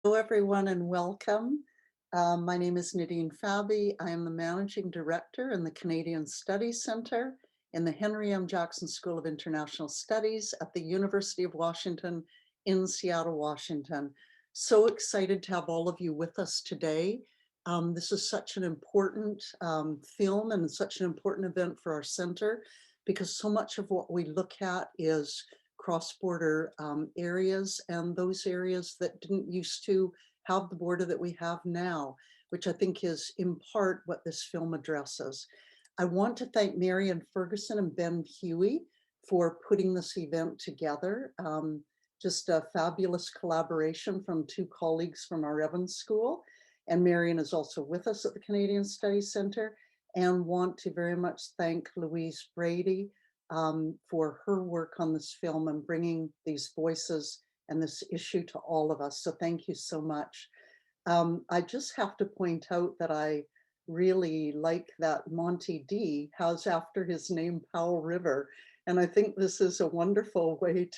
Hello, everyone, and welcome. My name is Nadine Fabi. I am the Managing Director in the Canadian Studies Center in the Henry M. Jackson School of International Studies at the University of Washington in Seattle, Washington. So excited to have all of you with us today. This is such an important film and such an important event for our center because so much of what we look at is cross-border areas and those areas that didn't used to have the border that we have now, which I think is in part what this film addresses. I want to thank Marian Ferguson and Ben Huey for putting this event together. Just a fabulous collaboration from two colleagues from our Evans School. And Marian is also with us at the Canadian Studies Center, and want to very much thank Louise Brady for her work on this film and bringing these voices and this issue to all of us. So thank you so much. I just have to point out that I really like that Monty D has after his name Powell River. And I think this is a wonderful way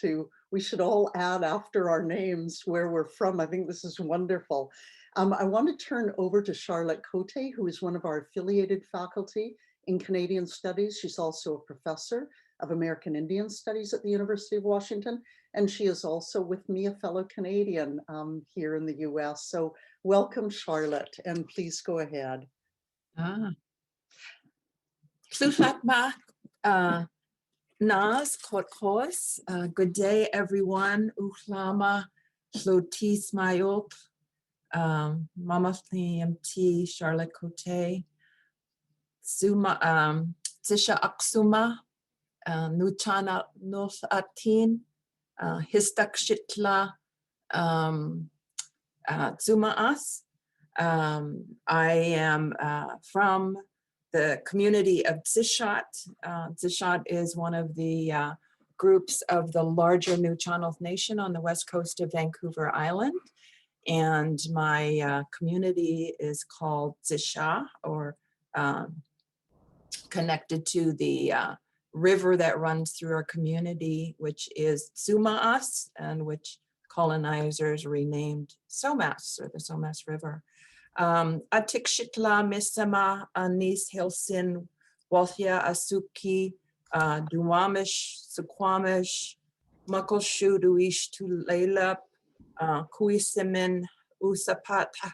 we should all add after our names where we're from. I think this is wonderful. I want to turn over to Charlotte Cote, who is one of our affiliated faculty in Canadian Studies. She's also a professor of American Indian Studies at the University of Washington. And she is also with me, a fellow Canadian here in the US. So welcome, Charlotte, and please go ahead. Tlufatma Nas Kotkos. Good day, everyone. Uhlama Tlutis Mayok. Mama MT Charlotte Cote. Suma Tisha Aksuma. Nuchana North Atin. Histak Shitla Tsumaas. I am from the community of Tsishat. Tsishat is one of the groups of the larger Nuu-chah-nulth Nation on the west coast of Vancouver Island. And my community is called Tsisha, or connected to the river that runs through our community, which is Tsumaas, and which colonizers renamed Somas, or the Somas River. Atikshitla Misama Anis Hilsin Walthia Asuki Duwamish Suquamish Muckleshu Duish Tulelap Kuisimin Usapata.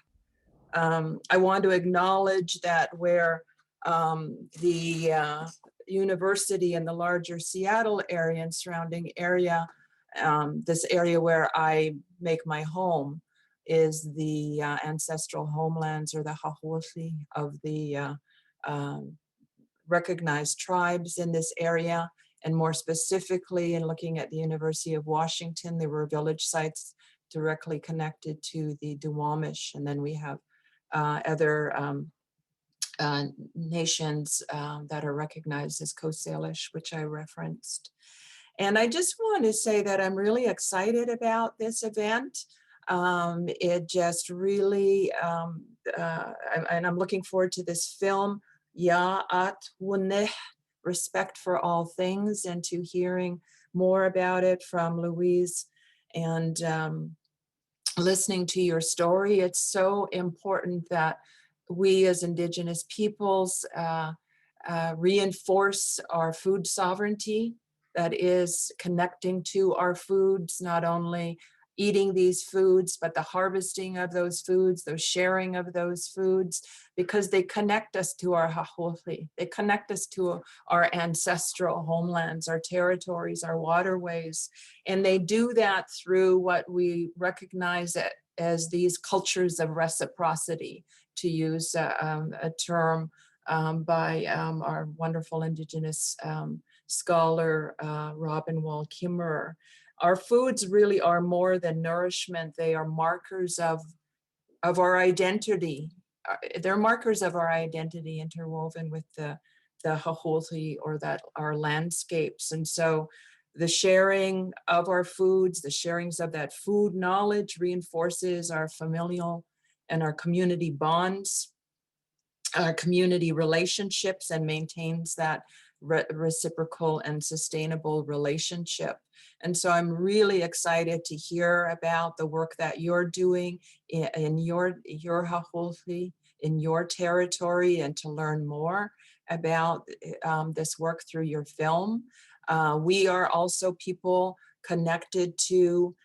I want to acknowledge that where the university and the larger Seattle area and surrounding area, this area where I make my home, is the ancestral homelands, or the Hahuathi of the recognized tribes in this area. And more specifically, in looking at the University of Washington, there were village sites directly connected to the Duwamish. And then we have other nations that are recognized as Coast Salish, which I referenced. And I just want to say that I'm really excited about this event. It just really, and I'm looking forward to this film, Ya At Woone, Respect for All Things, and to hearing more about it from Louise and listening to your story. It's so important that we as Indigenous peoples reinforce our food sovereignty, that is connecting to our foods, not only eating these foods, but the harvesting of those foods, the sharing of those foods, because they connect us to our hahuathi. They connect us to our ancestral homelands, our territories, our waterways. And they do that through what we recognize as these cultures of reciprocity, to use a term by our wonderful Indigenous scholar, Robin Wall Kimmerer. Our foods really are more than nourishment. They are markers of our identity. They're markers of our identity interwoven with the hahuathi, or that our landscapes. And so the sharing of our foods, the sharings of that food knowledge reinforces our familial and our community bonds, our community relationships, and maintains that reciprocal and sustainable relationship. And so I'm really excited to hear about the work that you're doing in your hahulfi, in your territory, and to learn more about this work through your film. We are also people connected to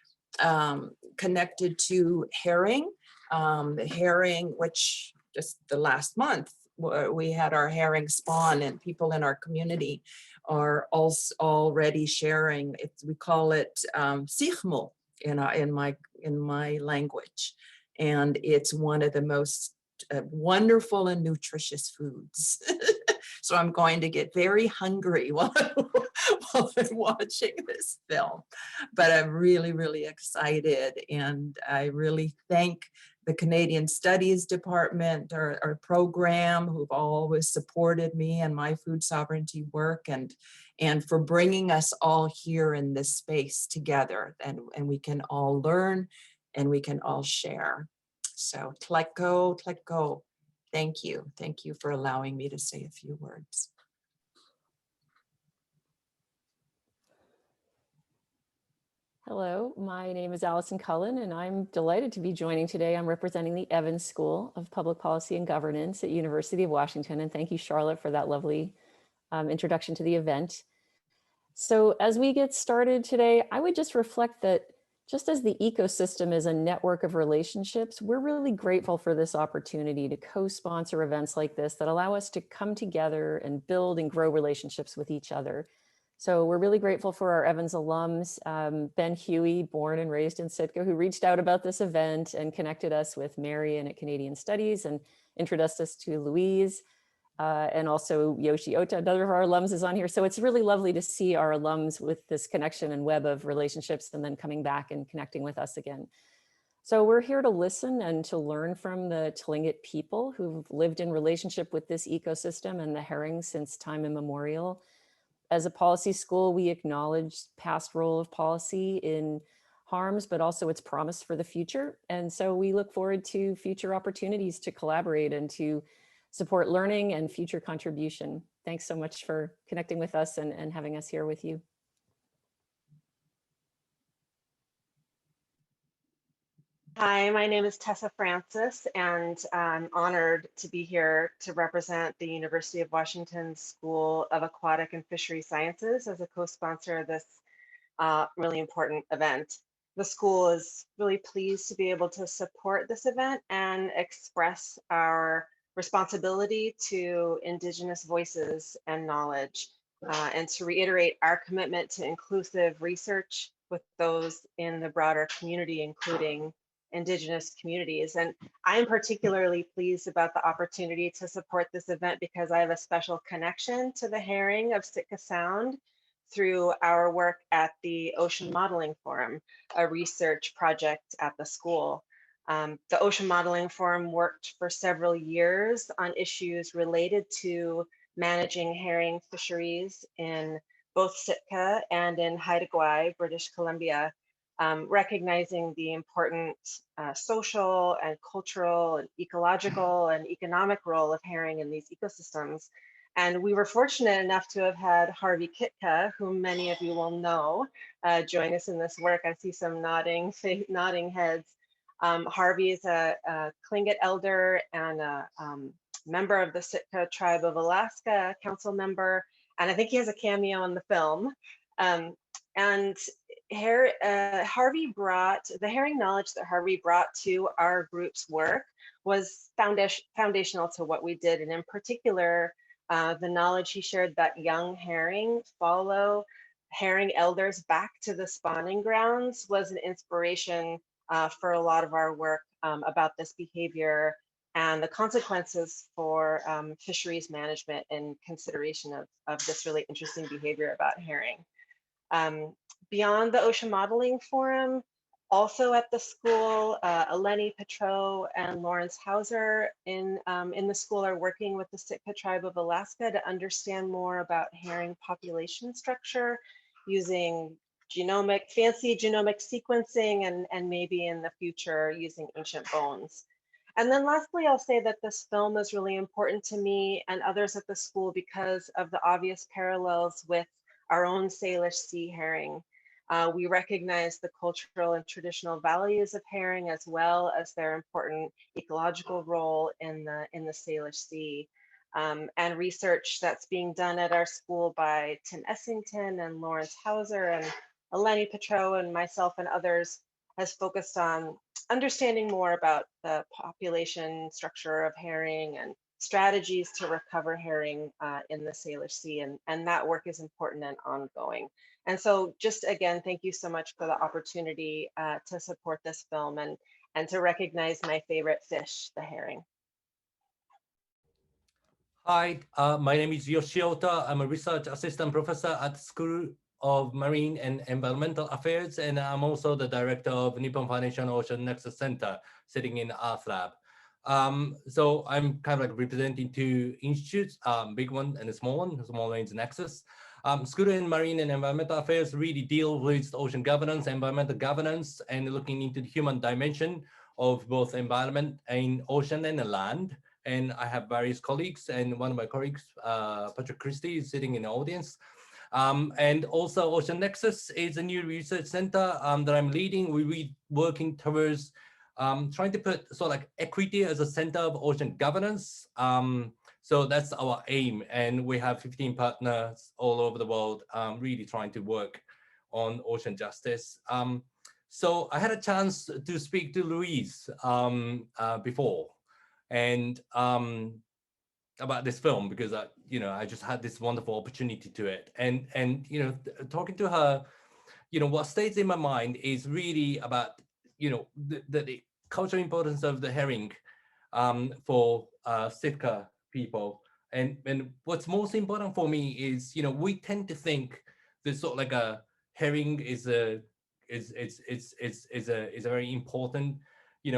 herring. The herring, which just the last month, we had our herring spawn, and people in our community are also already sharing it. We call it sikhmo in my language, and it's one of the most wonderful and nutritious foods. So I'm going to get very hungry while I'm watching this film, but I'm really, really excited, and I really thank the Canadian Studies Department, our program, who've always supported me and my food sovereignty work, and for bringing us all here in this space together, and we can all learn and we can all share. So Tleko. Thank you. Thank you for allowing me to say a few words. Hello, my name is Allison Cullen, and I'm delighted to be joining today. I'm representing the Evans School of Public Policy and Governance at University of Washington. And thank you, Charlotte, for that lovely introduction to the event. So as we get started today, I would just reflect that just as the ecosystem is a network of relationships, we're really grateful for this opportunity to co-sponsor events like this that allow us to come together and build and grow relationships with each other. So we're really grateful for our Evans alums, Ben Huey, born and raised in Sitka, who reached out about this event and connected us with Marion at Canadian Studies and introduced us to Louise. And also Yoshitaka Ota, another of our alums, is on here. So it's really lovely to see our alums with this connection and web of relationships and then coming back and connecting with us again. So we're here to listen and to learn from the Tlingit people who've lived in relationship with this ecosystem and the herring since time immemorial. As a policy school, we acknowledge past role of policy in harms, but also its promise for the future. And so we look forward to future opportunities to collaborate and to support learning and future contribution. Thanks so much for connecting with us and having us here with you. Hi, my name is Tessa Francis, and I'm honored to be here to represent the University of Washington School of Aquatic and Fishery Sciences as a co-sponsor of this really important event. The school is really pleased to be able to support this event and express our responsibility to Indigenous voices and knowledge, and to reiterate our commitment to inclusive research with those in the broader community, including Indigenous communities. And I'm particularly pleased about the opportunity to support this event because I have a special connection to the herring of Sitka Sound through our work at the Ocean Modeling Forum, a research project at the school. The Ocean Modeling Forum worked for several years on issues related to managing herring fisheries in both Sitka and in Haida Gwaii, British Columbia, recognizing the important social and cultural and ecological and economic role of herring in these ecosystems. And we were fortunate enough to have had Harvey Kitka, whom many of you will know, join us in this work. I see some nodding heads. Harvey is a Tlingit elder and a member of the Sitka tribe of Alaska, council member, and I think he has a cameo in the film. And Harvey brought, the herring knowledge that Harvey brought to our group's work was foundational to what we did, and in particular, the knowledge he shared that young herring follow herring elders back to the spawning grounds was an inspiration for a lot of our work about this behavior and the consequences for fisheries management in consideration of this really interesting behavior about herring. Beyond the Ocean Modeling Forum, also at the school, Eleni Petro and Lawrence Hauser in the school are working with the Sitka tribe of Alaska to understand more about herring population structure using fancy genomic sequencing and maybe in the future using ancient bones. And then lastly, I'll say that this film is really important to me and others at the school because of the obvious parallels with our own Salish sea herring. We recognize the cultural and traditional values of herring as well as their important ecological role in the Salish Sea. And research that's being done at our school by Tim Essington and Lawrence Hauser and Eleni Petro and myself and others has focused on understanding more about the population structure of herring and strategies to recover herring in the Salish Sea. And that work is important and ongoing. And so just again, thank you so much for the opportunity to support this film and to recognize my favorite fish, the herring. Hi, my name is Yoshitaka Ota. I'm a research assistant professor at the School of Marine and Environmental Affairs, and I'm also the director of Nippon Foundation Ocean Nexus Center, sitting in Earth Lab. So I'm kind of like representing two institutes, big one and a small one. The small one is Nexus. School in Marine and Environmental Affairs really deal with ocean governance, environmental governance, and looking into the human dimension of both environment in ocean and land. And I have various colleagues, and one of my colleagues, Patrick Christie, is sitting in the audience. And also Ocean Nexus is a new research center that I'm leading. We're working towards trying to put sort of like equity as a center of ocean governance. So that's our aim. And we have 15 partners all over the world really trying to work on ocean justice. So I had a chance to speak to Louise before. And about this film because I just had this wonderful opportunity to it, and talking to her, what stays in my mind is really about the cultural importance of the herring for Sitka people, and what's most important for me is we tend to think this sort of like a herring is a very important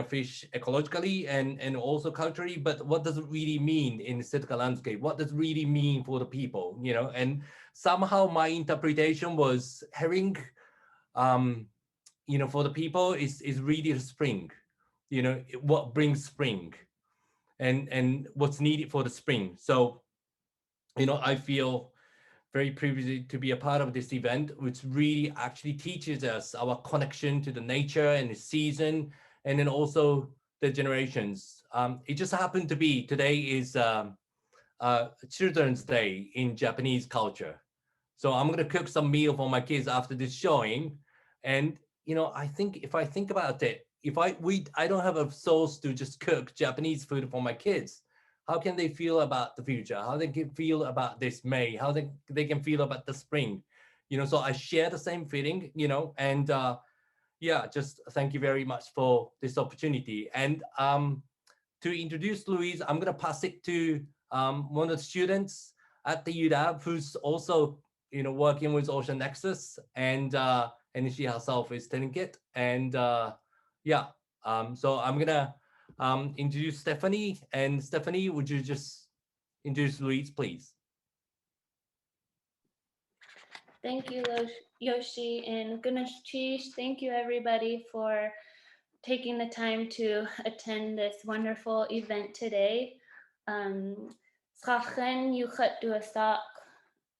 fish ecologically and also culturally, but what does it really mean in the Sitka landscape? What does it really mean for the people? And somehow my interpretation was herring, for the people is really the spring, what brings spring, and what's needed for the spring. So, I feel very privileged to be a part of this event, which really actually teaches us our connection to the nature and the season, and then also the generations. It just happened to be today is Children's Day in Japanese culture. So I'm gonna cook some meal for my kids after this showing. And I think if I think about it, I don't have a source to just cook Japanese food for my kids. How can they feel about the future? How they can feel about this May? How they can feel about the spring? So I share the same feeling, and yeah, just thank you very much for this opportunity. And to introduce Louise, I'm gonna pass it to one of the students at the UW who's also, working with Ocean Nexus, and she herself is Tlingit. And yeah, so I'm gonna introduce Stephanie. And Stephanie, would you just introduce Louise, please? Thank you, Yoshi, and Ganesh Chish. Thank you, everybody, for taking the time to attend this wonderful event today. Schachen Yuchat Duasak,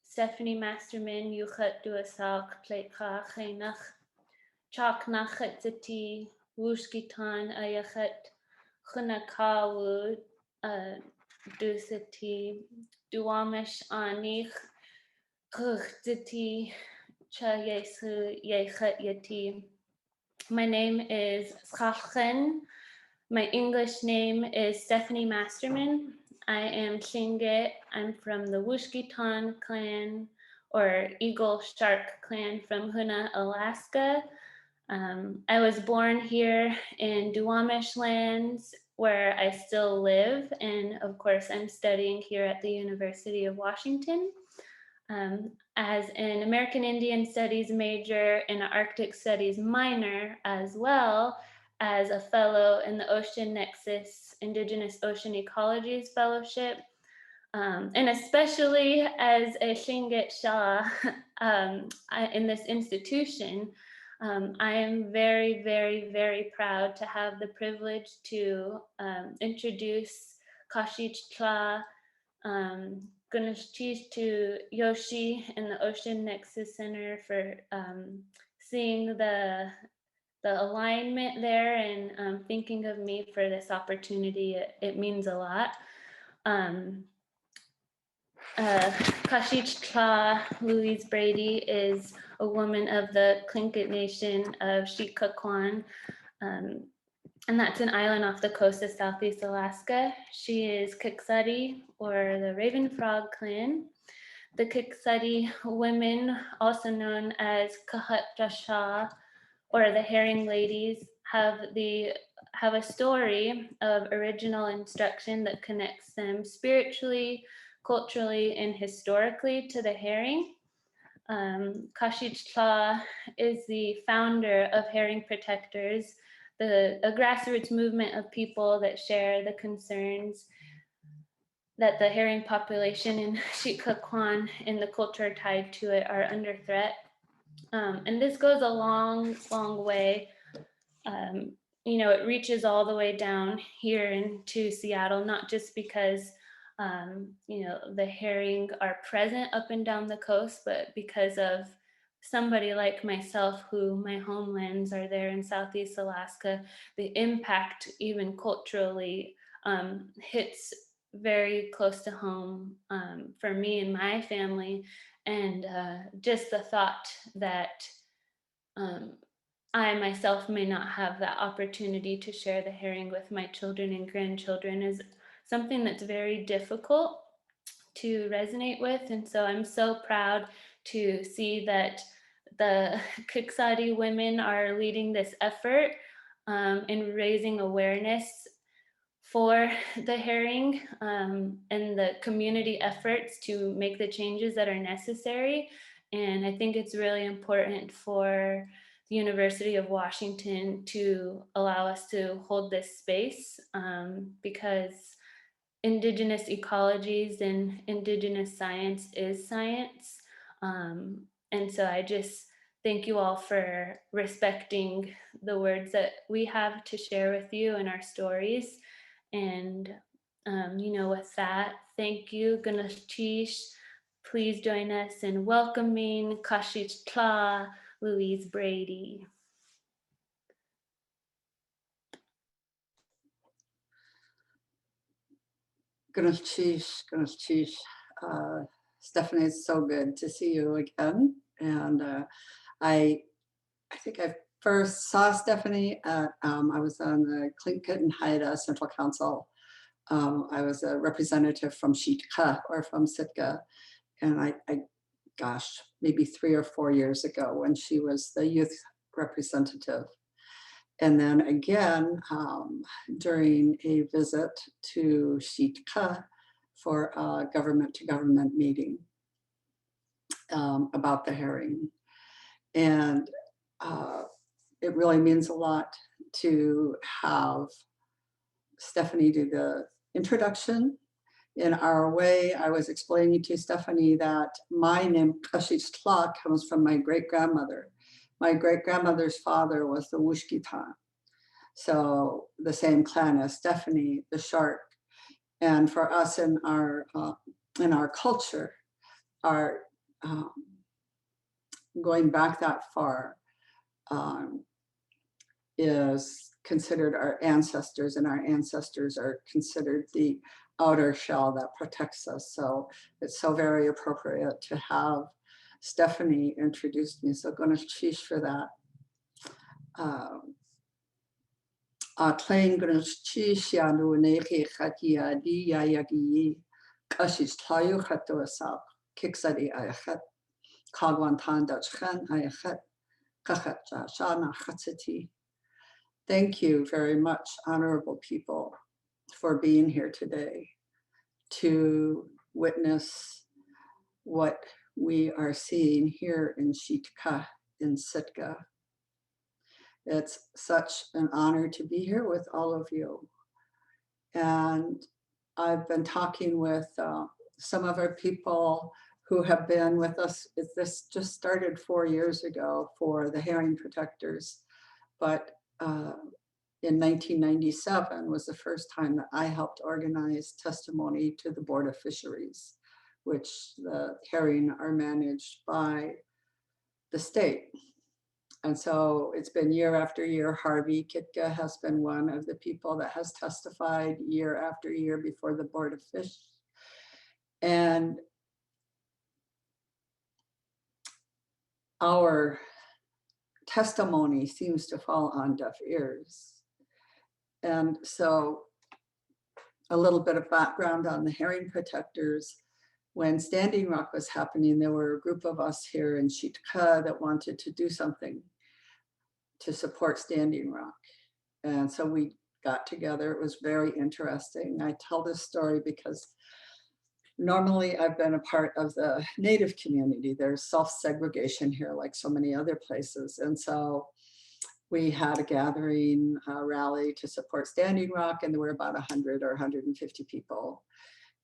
Stephanie Masterman Yuchat Duasak, Pleika Chenach, Chak Nachat Zati, Wushkitan Ayachat, Hunakawu Dusati, Duamish Anich, Kuchtiti, Cha Yesu Yechat Yati. My name is Schachen. My English name is Stephanie Masterman. I am Tlingit. I'm from the Wushkitan clan, or Eagle Shark clan from Hoona, Alaska. I was born here in Duwamish lands where I still live. And of course, I'm studying here at the University of Washington. As an American Indian Studies major and an Arctic Studies minor, as well as a fellow in the Ocean Nexus Indigenous Ocean Ecologies Fellowship, and especially as a Tlingit Shah in this institution, I am very, very, very proud to have the privilege to introduce Kashich-tla Gunashtish to Yoshi and the Ocean Nexus Center for seeing the alignment there and thinking of me for this opportunity. It means a lot. Kashich-tla Louise Brady is a woman of the Tlingit Nation of Sitka Sound, and that's an island off the coast of Southeast Alaska. She is Kiks.ádi, or the Raven Frog clan. The Kiks.ádi women, also known as Kahat-jasha, or the Herring Ladies, have a story of original instruction that connects them spiritually, culturally, and historically to the herring. Kashich-tla is the founder of Herring Protectors, a grassroots movement of people that share the concerns that the herring population in Sitka Sound and the culture tied to it are under threat. And this goes a long, long way. It reaches all the way down here into Seattle, not just because, the herring are present up and down the coast, but because of somebody like myself, who my homelands are there in Southeast Alaska. The impact, even culturally, hits very close to home for me and my family. And just the thought that I myself may not have that opportunity to share the herring with my children and grandchildren is something that's very difficult to resonate with. And so I'm so proud to see that the Kiks.ádi women are leading this effort in raising awareness for the herring and the community efforts to make the changes that are necessary. And I think it's really important for the University of Washington to allow us to hold this space because Indigenous ecologies and Indigenous science is science. And so I just thank you all for respecting the words that we have to share with you and our stories. And, with that, thank you, Gunashtish. Please join us in welcoming Kashich-tla Louise Brady. Gunashtish. Stephanie, it's so good to see you again. And I think I first saw Stephanie at, I was on the Tlingit and Haida Central Council. I was a representative from Sitka, or from Sitka. And I gosh, maybe 3 or 4 years ago, when she was the youth representative. And then again, during a visit to Sitka for a government-to-government meeting about the herring. And it really means a lot to have Stephanie do the introduction. In our way, I was explaining to Stephanie that my name, Kashich-tla, comes from my great-grandmother. My great-grandmother's father was the Woshkitan. So the same clan as Stephanie, the shark. And for us in our culture, our going back that far is considered our ancestors, and our ancestors are considered the outer shell that protects us. So it's so very appropriate to have Stephanie introduce me. So Gunashtish for that. Tlain Gunashtish yanu neki khatiadi yayagi kashish tayu khatoasab Kiks.ádi ayachat kagwantan dachkhan ayachat kachat shana khatsati. Thank you very much, honorable people, for being here today to witness what we are seeing here in Sitka, in Sitka. It's such an honor to be here with all of you. And I've been talking with some of our people who have been with us. This just started 4 years ago for the herring protectors, but in 1997 was the first time that I helped organize testimony to the Board of Fisheries, which the herring are managed by the state. And so it's been year after year. Harvey Kitka has been one of the people that has testified year after year before the Board of Fish. And our testimony seems to fall on deaf ears. And so a little bit of background on the herring protectors. When Standing Rock was happening, there were a group of us here in Sitka that wanted to do something to support Standing Rock. And so we got together. It was very interesting. I tell this story because normally I've been a part of the Native community. There's self-segregation here like so many other places. And so we had a gathering, rally to support Standing Rock, and there were about 100 or 150 people.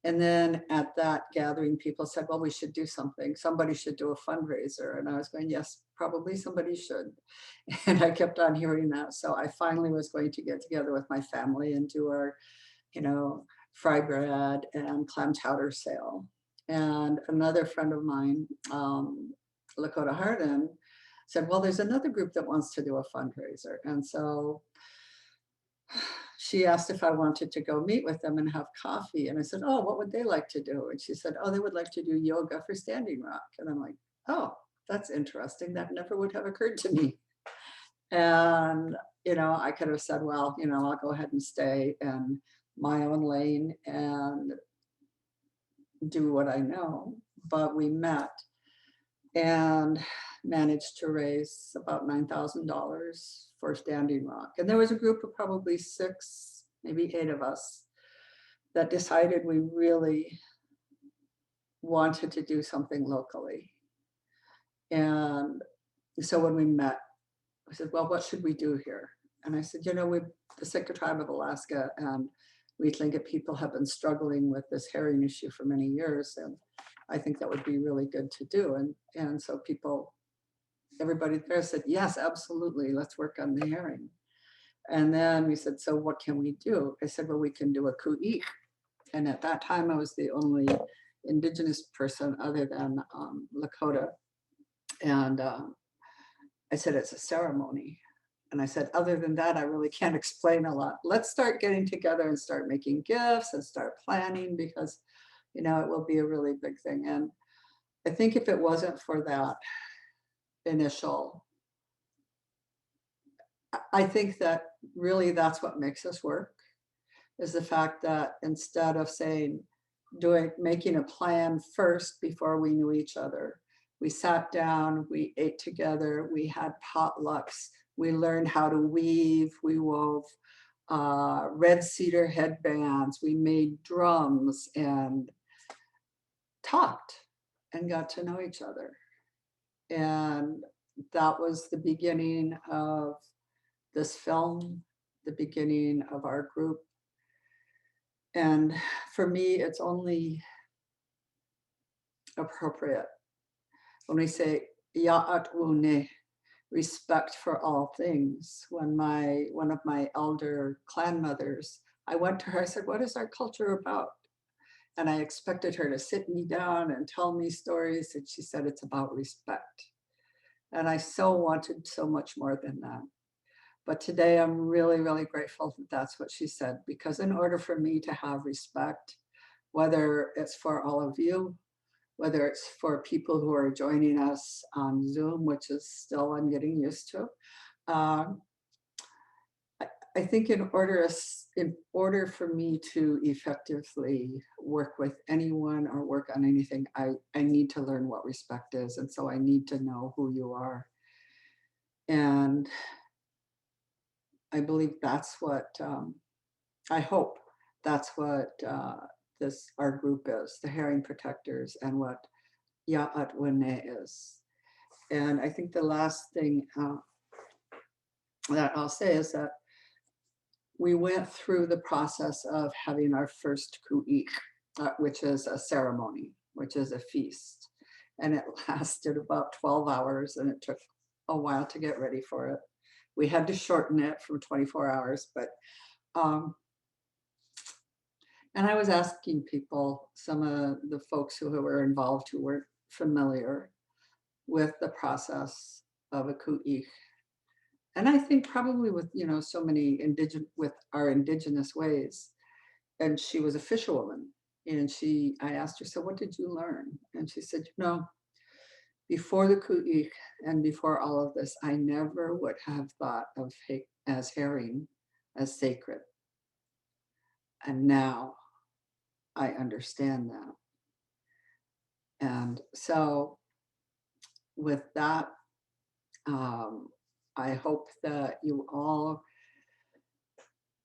And then at that gathering, people said, well, we should do something. Somebody should do a fundraiser. And I was going, yes, probably somebody should. And I kept on hearing that. So I finally was going to get together with my family and do our, fry bread and clam chowder sale. And another friend of mine, Lakota Hardin, said, well, there's another group that wants to do a fundraiser. And so she asked if I wanted to go meet with them and have coffee. And I said, oh, what would they like to do? And she said, oh, they would like to do yoga for Standing Rock. And I'm like, oh, that's interesting. That never would have occurred to me. And, I could have said, well, I'll go ahead and stay in my own lane and do what I know. But we met and managed to raise about $9,000 for Standing Rock. And there was a group of probably 6, maybe 8 of us that decided we really wanted to do something locally. And so when we met, I said, well, what should we do here? And I said, the Sitka tribe of Alaska and we Tlingit people have been struggling with this herring issue for many years. And I think that would be really good to do. And so everybody there said, yes, absolutely. Let's work on the herring. And then we said, so what can we do? I said, well, we can do a ku'ik. And at that time, I was the only Indigenous person other than Lakota. And I said, it's a ceremony. And I said, other than that, I really can't explain a lot. Let's start getting together and start making gifts and start planning because, it will be a really big thing. And I think if it wasn't for that initial, I think that really that's what makes us work, is the fact that instead of making a plan first before we knew each other, we sat down, we ate together, we had potlucks, we learned how to weave, we wove red cedar headbands, we made drums and talked and got to know each other. And that was the beginning of this film, the beginning of our group. And for me, it's only appropriate when we say Ya'at Woone, respect for all things. When one of my elder clan mothers, I went to her, I said, what is our culture about? And I expected her to sit me down and tell me stories. And she said, it's about respect. And I so wanted so much more than that. But today I'm really, really grateful that that's what she said, because in order for me to have respect, whether it's for all of you, whether it's for people who are joining us on Zoom, which is still I'm getting used to, I think in order for me to effectively work with anyone or work on anything, I need to learn what respect is. And so I need to know who you are. And I believe that's what, I hope that's what our group is, the herring protectors, and what Ya'at Woone is. And I think the last thing that I'll say is that we went through the process of having our first ku'ik, which is a ceremony, which is a feast. and it lasted about 12 hours, and it took a while to get ready for it. We had to shorten it from 24 hours, but and I was asking people, some of the folks who were involved who weren't familiar with the process of a ku'ik. And I think probably with, so many with our indigenous ways. And she was a fisherwoman. And I asked her, so what did you learn? And she said, before the ku'ik and before all of this, I never would have thought of herring as sacred. And now I understand that. And so with that, I hope that you all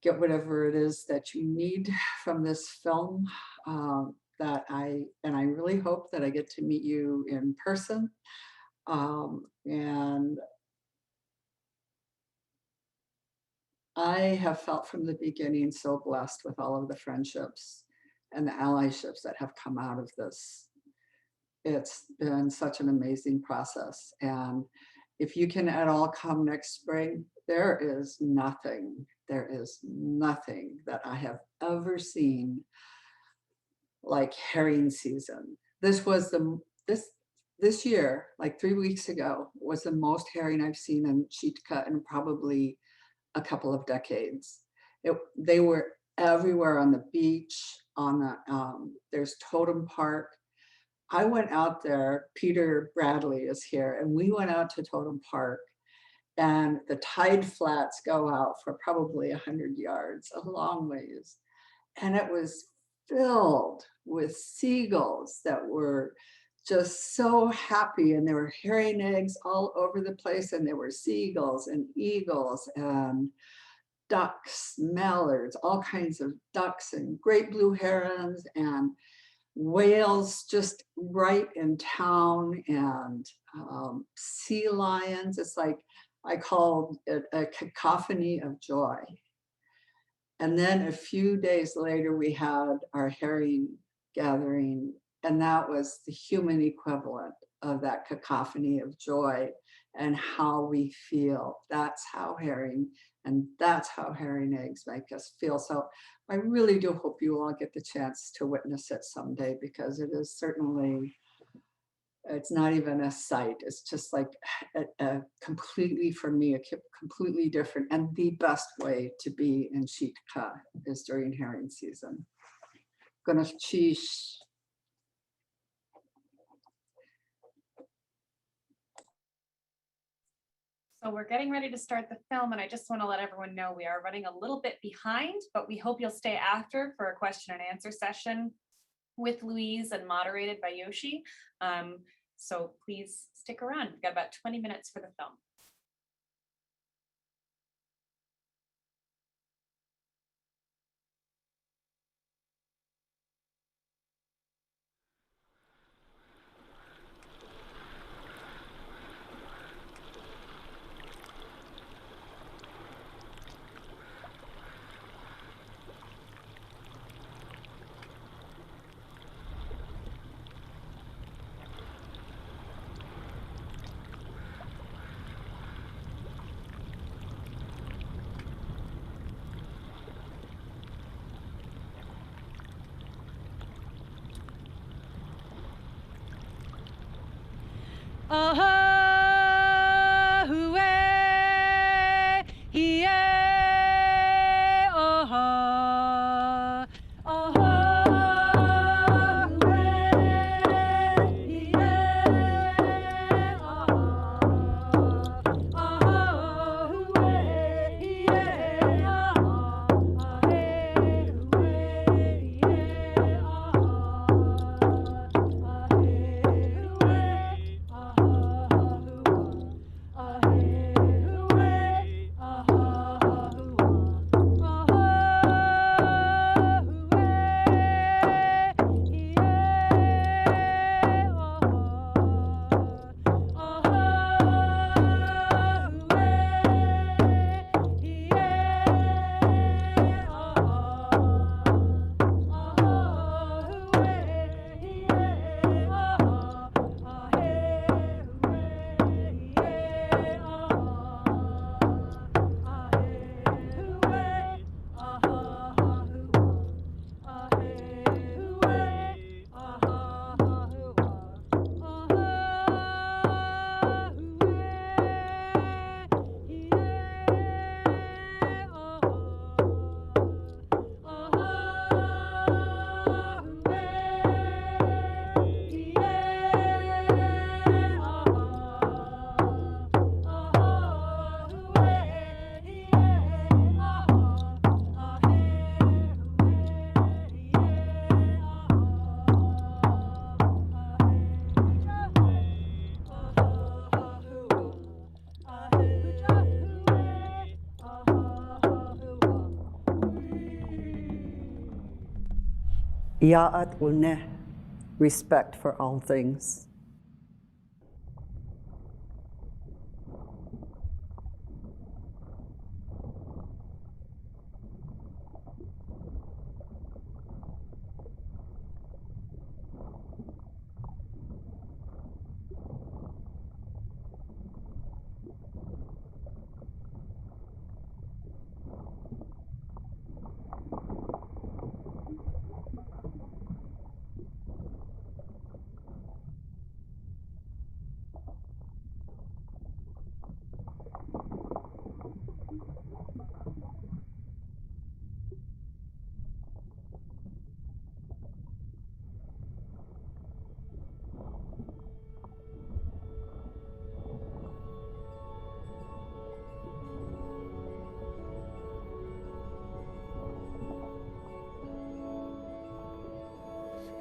get whatever it is that you need from this film. I really hope that I get to meet you in person. And I have felt from the beginning so blessed with all of the friendships and the allyships that have come out of this. It's been such an amazing process. And if you can at all come next spring, there is nothing that I have ever seen like herring season. This was this year, like 3 weeks ago, was the most herring I've seen in Sitka in probably a couple of decades. They were everywhere on the beach, on the, there's Totem Park. I went out there, Peter Bradley is here, and we went out to Totem Park, and the tide flats go out for probably 100 yards, a long ways. And it was filled with seagulls that were just so happy, and there were herring eggs all over the place, and there were seagulls and eagles and ducks, mallards, all kinds of ducks and great blue herons and whales just right in town, and sea lions. It's like, I called it a cacophony of joy. And then a few days later, we had our herring gathering, and that was the human equivalent of that cacophony of joy and how we feel. That's how herring eggs make us feel. So I really do hope you all get the chance to witness it someday, because it is certainly, it's not even a sight. It's just like a completely, for me, a completely different, and the best way to be in Sitka is during herring season. Gonna cheese. So we're getting ready to start the film, and I just want to let everyone know we are running a little bit behind, but we hope you'll stay after for a question and answer session with Louise and moderated by Yoshi. So please stick around. We've got about 20 minutes for the film. Ya'at Woone, respect for all things.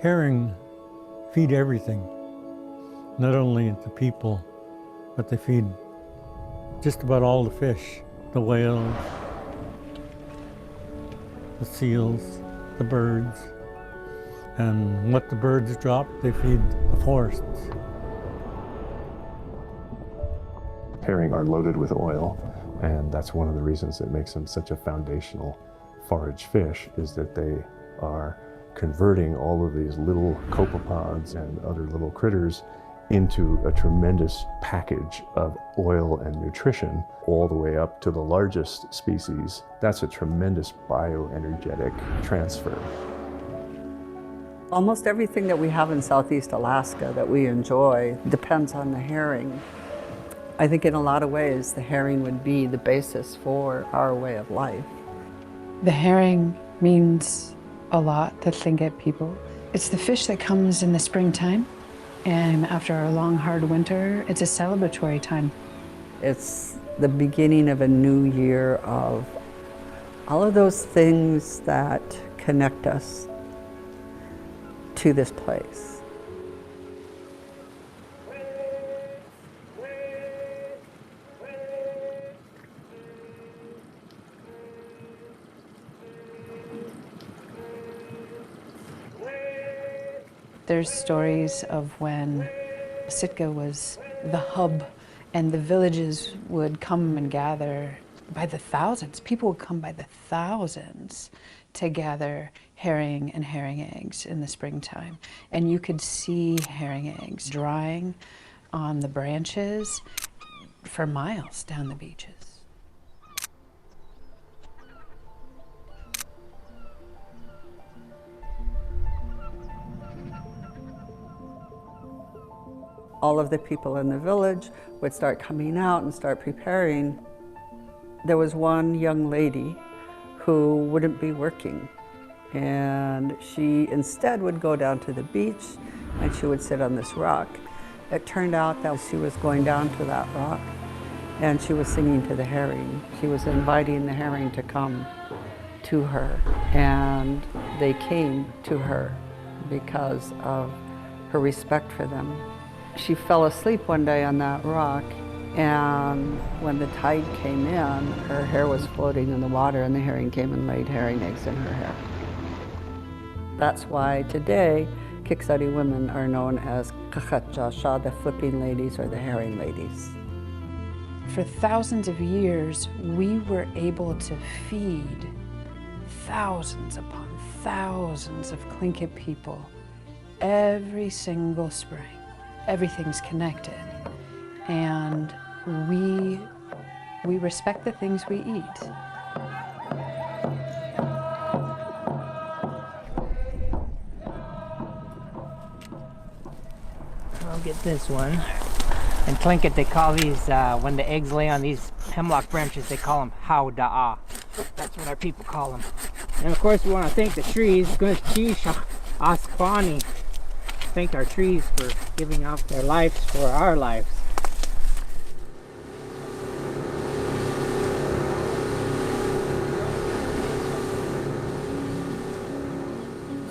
Herring feed everything, not only the people, but they feed just about all the fish, the whales, the seals, the birds. And what the birds drop, they feed the forests. Herring are loaded with oil, and that's one of the reasons that makes them such a foundational forage fish, is that they are converting all of these little copepods and other little critters into a tremendous package of oil and nutrition, all the way up to the largest species. That's a tremendous bioenergetic transfer. Almost everything that we have in Southeast Alaska that we enjoy depends on the herring. I think in a lot of ways the herring would be the basis for our way of life. The herring means a lot to Tlingit people. It's the fish that comes in the springtime, and after a long, hard winter, it's a celebratory time. It's the beginning of a new year of all of those things that connect us to this place. There's stories of when Sitka was the hub and the villages would come and gather by the thousands. People would come by the thousands to gather herring and herring eggs in the springtime. And you could see herring eggs drying on the branches for miles down the beaches. All of the people in the village would start coming out and start preparing. There was one young lady who wouldn't be working, and she instead would go down to the beach and she would sit on this rock. It turned out that she was going down to that rock and she was singing to the herring. She was inviting the herring to come to her, and they came to her because of her respect for them. She fell asleep one day on that rock, and when the tide came in, her hair was floating in the water, and the herring came and laid herring eggs in her hair. That's why today, Kiks.ádi women are known as Kiks.ádi, the flipping ladies or the herring ladies. For thousands of years, we were able to feed thousands upon thousands of Tlingit people every single spring. Everything's connected, and we respect the things we eat. I'll get this one. In Tlingit, they call these, when the eggs lay on these hemlock branches, they call them hau-da'a. That's what our people call them. And of course, we want to thank the trees. Thank our trees for giving up their lives for our lives.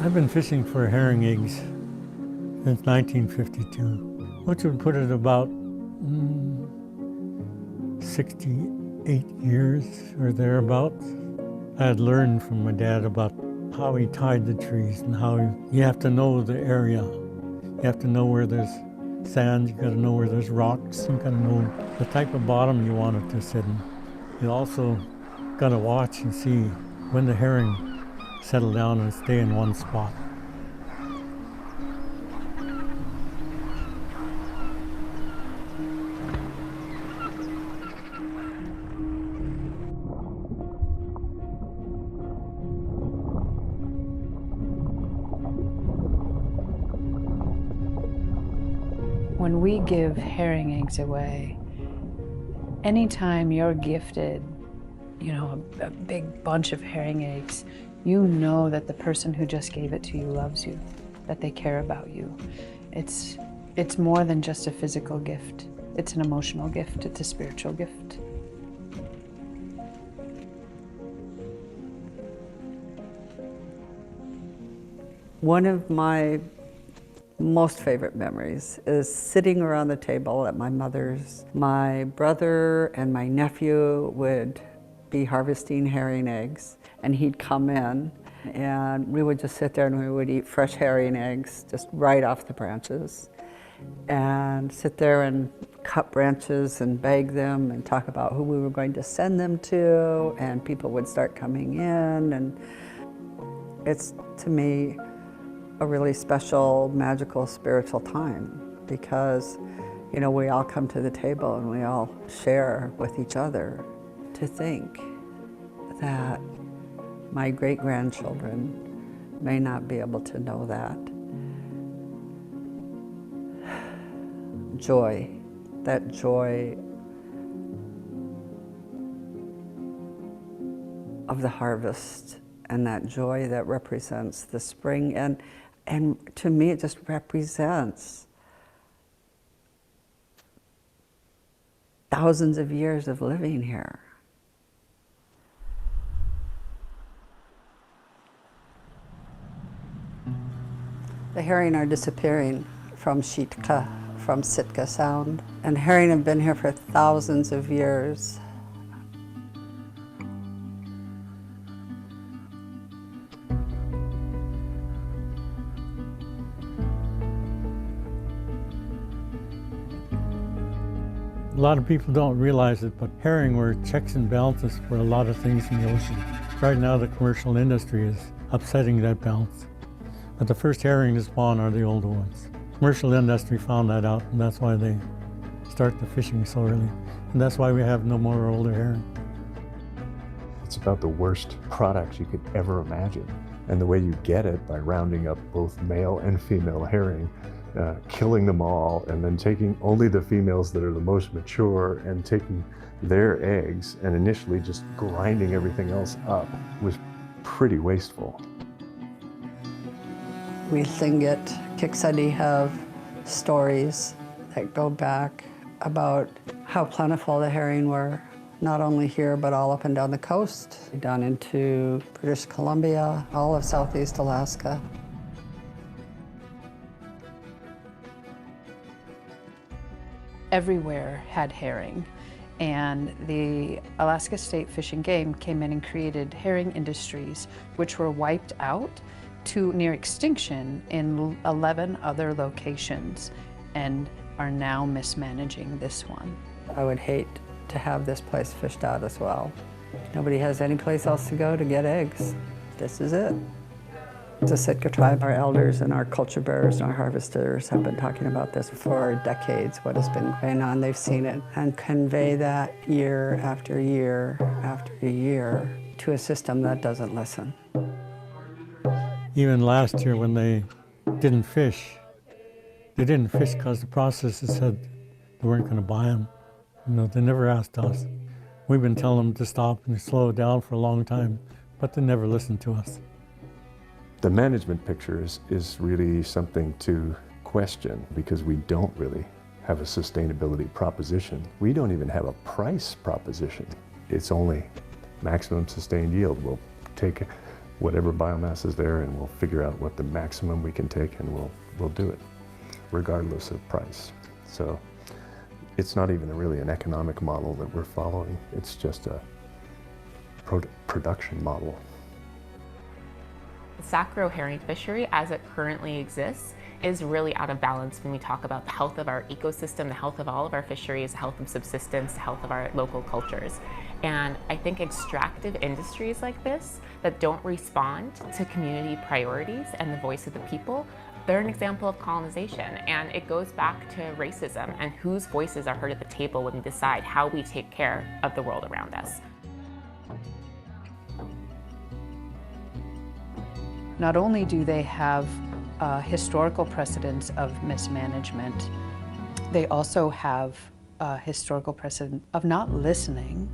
I've been fishing for herring eggs since 1952, which would put it about 68 years or thereabouts. I had learned from my dad about how he tied the trees and how you have to know the area. You have to know where there's sand, you got to know where there's rocks, you got to know the type of bottom you want it to sit in. You also got to watch and see when the herring settle down and stay in one spot. When we give herring eggs away, anytime you're gifted, you know, a big bunch of herring eggs, you know that the person who just gave it to you loves you, that they care about you. It's more than just a physical gift. It's an emotional gift. It's a spiritual gift. One of my most favorite memories is sitting around the table at my mother's. My brother and my nephew would be harvesting herring eggs, and he'd come in, and we would just sit there and we would eat fresh herring eggs just right off the branches, and sit there and cut branches and bag them and talk about who we were going to send them to, and people would start coming in, and it's, to me, a really special, magical, spiritual time because, you know, we all come to the table and we all share with each other. To think that my great-grandchildren may not be able to know that. Joy, that joy of the harvest and that joy that represents the spring. And to me, it just represents thousands of years of living here. The herring are disappearing from Sitka, from Sitka Sound. And herring have been here for thousands of years. A lot of people don't realize it, but herring were checks and balances for a lot of things in the ocean. Right now, the commercial industry is upsetting that balance. But the first herring to spawn are the older ones. Commercial industry found that out, and that's why they start the fishing so early. And that's why we have no more older herring. It's about the worst products you could ever imagine. And the way you get it by rounding up both male and female herring, killing them all, and then taking only the females that are the most mature and taking their eggs and initially just grinding everything else up was pretty wasteful. We Tlingit, Kiks.ádi have stories that go back about how plentiful the herring were, not only here, but all up and down the coast, down into British Columbia, all of Southeast Alaska. Everywhere had herring, and the Alaska State Fish and Game came in and created herring industries, which were wiped out to near extinction in 11 other locations and are now mismanaging this one. I would hate to have this place fished out as well. Nobody has any place else to go to get eggs. This is it. The Sitka tribe, our elders and our culture bearers and our harvesters have been talking about this for decades, what has been going on. They've seen it and convey that year after year after year to a system that doesn't listen. Even last year when they didn't fish because the processors said they weren't going to buy them. You know, they never asked us. We've been telling them to stop and slow down for a long time, but they never listened to us. The management picture is really something to question because we don't really have a sustainability proposition. We don't even have a price proposition. It's only maximum sustained yield. We'll take whatever biomass is there and we'll figure out what the maximum we can take and we'll do it, regardless of price. So it's not even really an economic model that we're following. It's just a production model. The Sacro herring fishery, as it currently exists, is really out of balance when we talk about the health of our ecosystem, the health of all of our fisheries, the health of subsistence, the health of our local cultures. And I think extractive industries like this that don't respond to community priorities and the voice of the people, they're an example of colonization. And it goes back to racism and whose voices are heard at the table when we decide how we take care of the world around us. Not only do they have historical precedents of mismanagement, they also have a historical precedent of not listening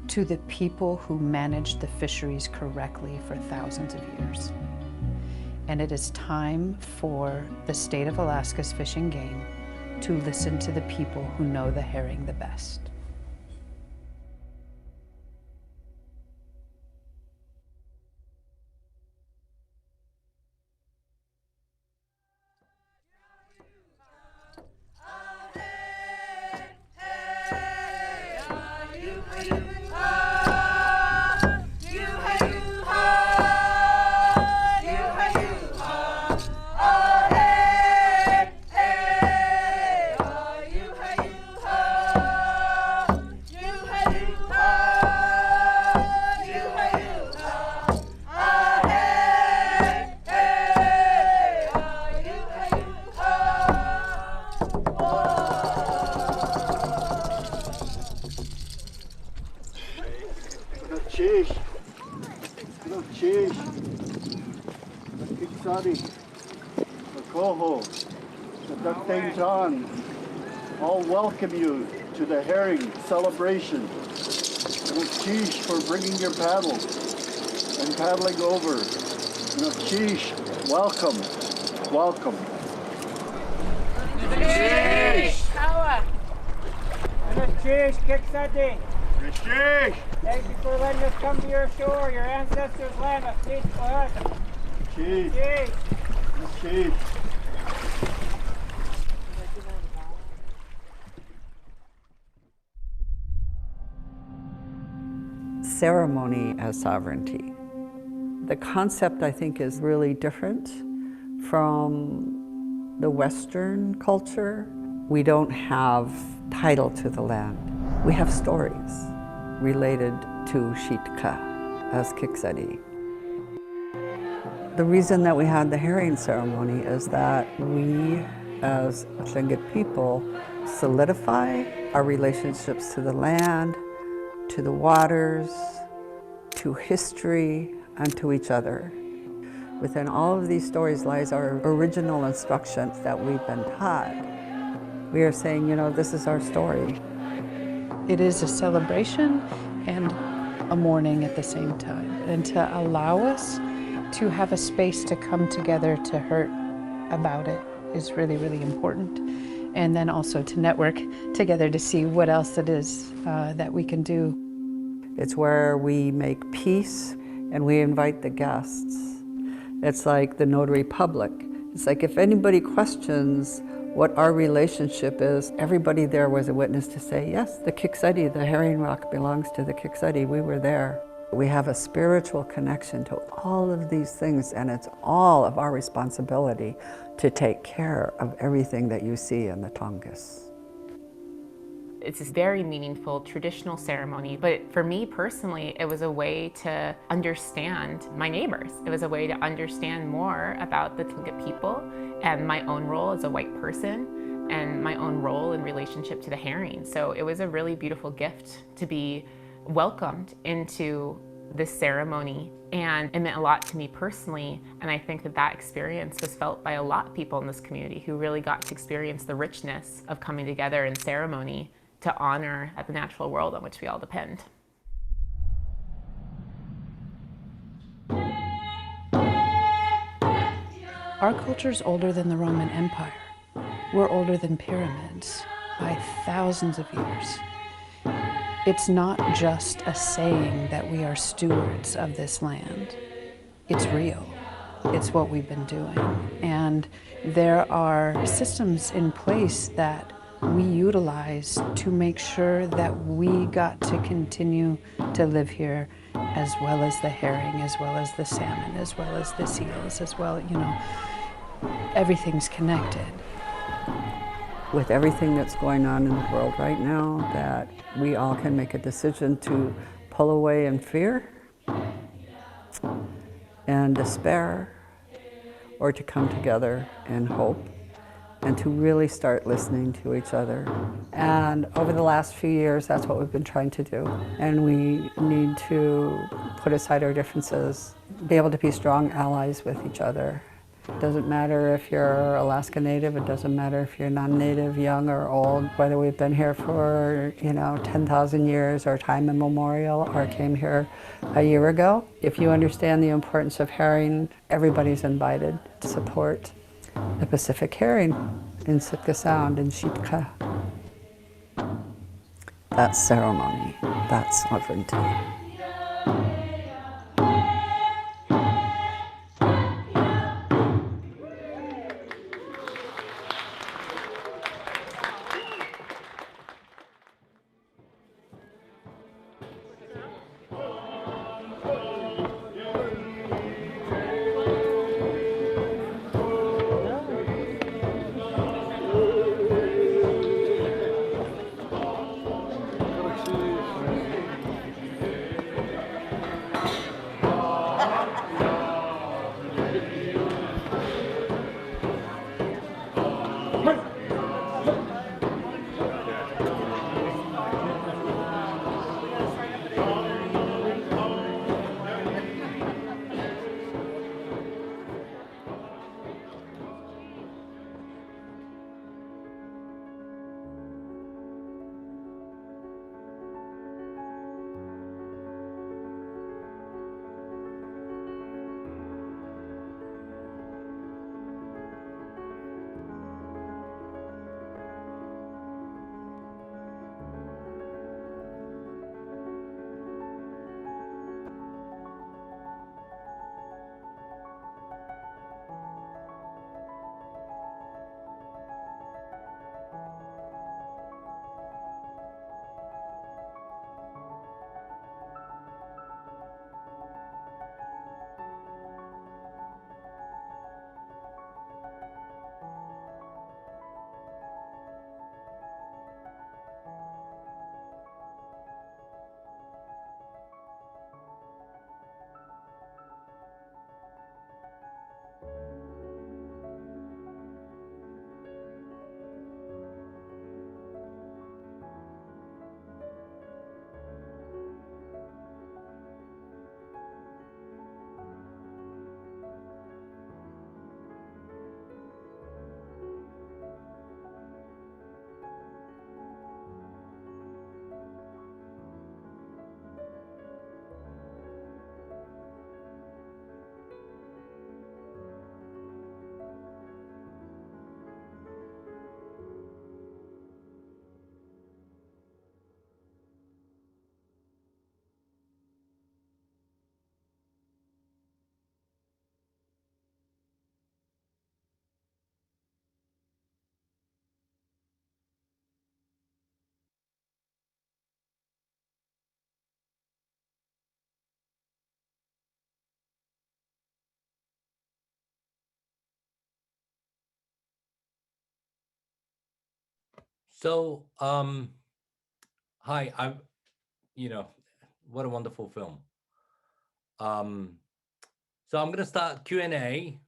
to the people who managed the fisheries correctly for thousands of years. And it is time for the state of Alaska's Fish and Game to listen to the people who know the herring the best. Kiks.ádi, the coho, the duck things on, all welcome you to the herring celebration. Sheesh for bringing your paddle and paddling over. Sheesh, welcome, welcome. Sheesh! Sheesh, Kiks.ádi. Sheesh! Thank you for letting us come to your shore, your ancestors' land of peace for us. Sheesh. Sheesh. Sheesh. Ceremony as sovereignty. The concept, I think, is really different from the Western culture. We don't have title to the land. We have stories related to Yoshitaka as Kiks.ádi. The reason that we had the herring ceremony is that we, as Tlingit people, solidify our relationships to the land, to the waters, to history, and to each other. Within all of these stories lies our original instructions that we've been taught. We are saying, you know, this is our story. It is a celebration and a mourning at the same time. And to allow us to have a space to come together to hurt about it is really, really important. And then also to network together to see what else it is that we can do. It's where we make peace and we invite the guests. It's like the notary public. It's like if anybody questions what our relationship is, everybody there was a witness to say, yes, the Kiks.ádi, the herring rock belongs to the Kiks.ádi, we were there. We have a spiritual connection to all of these things, and it's all of our responsibility to take care of everything that you see in the Tongass. It's this very meaningful traditional ceremony, but for me personally, it was a way to understand my neighbors. It was a way to understand more about the Tlingit people and my own role as a white person and my own role in relationship to the herring. So it was a really beautiful gift to be welcomed into this ceremony, and it meant a lot to me personally, and I think that that experience was felt by a lot of people in this community who really got to experience the richness of coming together in ceremony to honor the natural world on which we all depend. Our culture is older than the Roman Empire. We're older than pyramids by thousands of years. It's not just a saying that we are stewards of this land. It's real. It's what we've been doing. And there are systems in place that we utilize to make sure that we got to continue to live here as well as the herring, as well as the salmon, as well as the seals, as well, you know, everything's connected. With everything that's going on in the world right now, that we all can make a decision to pull away in fear and despair, or to come together in hope and to really start listening to each other. And over the last few years, that's what we've been trying to do. And we need to put aside our differences, be able to be strong allies with each other. It doesn't matter if you're Alaska Native, it doesn't matter if you're non-Native, young or old, whether we've been here for, 10,000 years or time immemorial or came here a year ago. If you understand the importance of herring, everybody's invited to support the Pacific herring in Sitka Sound in Sitka. That's ceremony, that's sovereignty. So, hi, what a wonderful film. So I'm gonna start Q&A.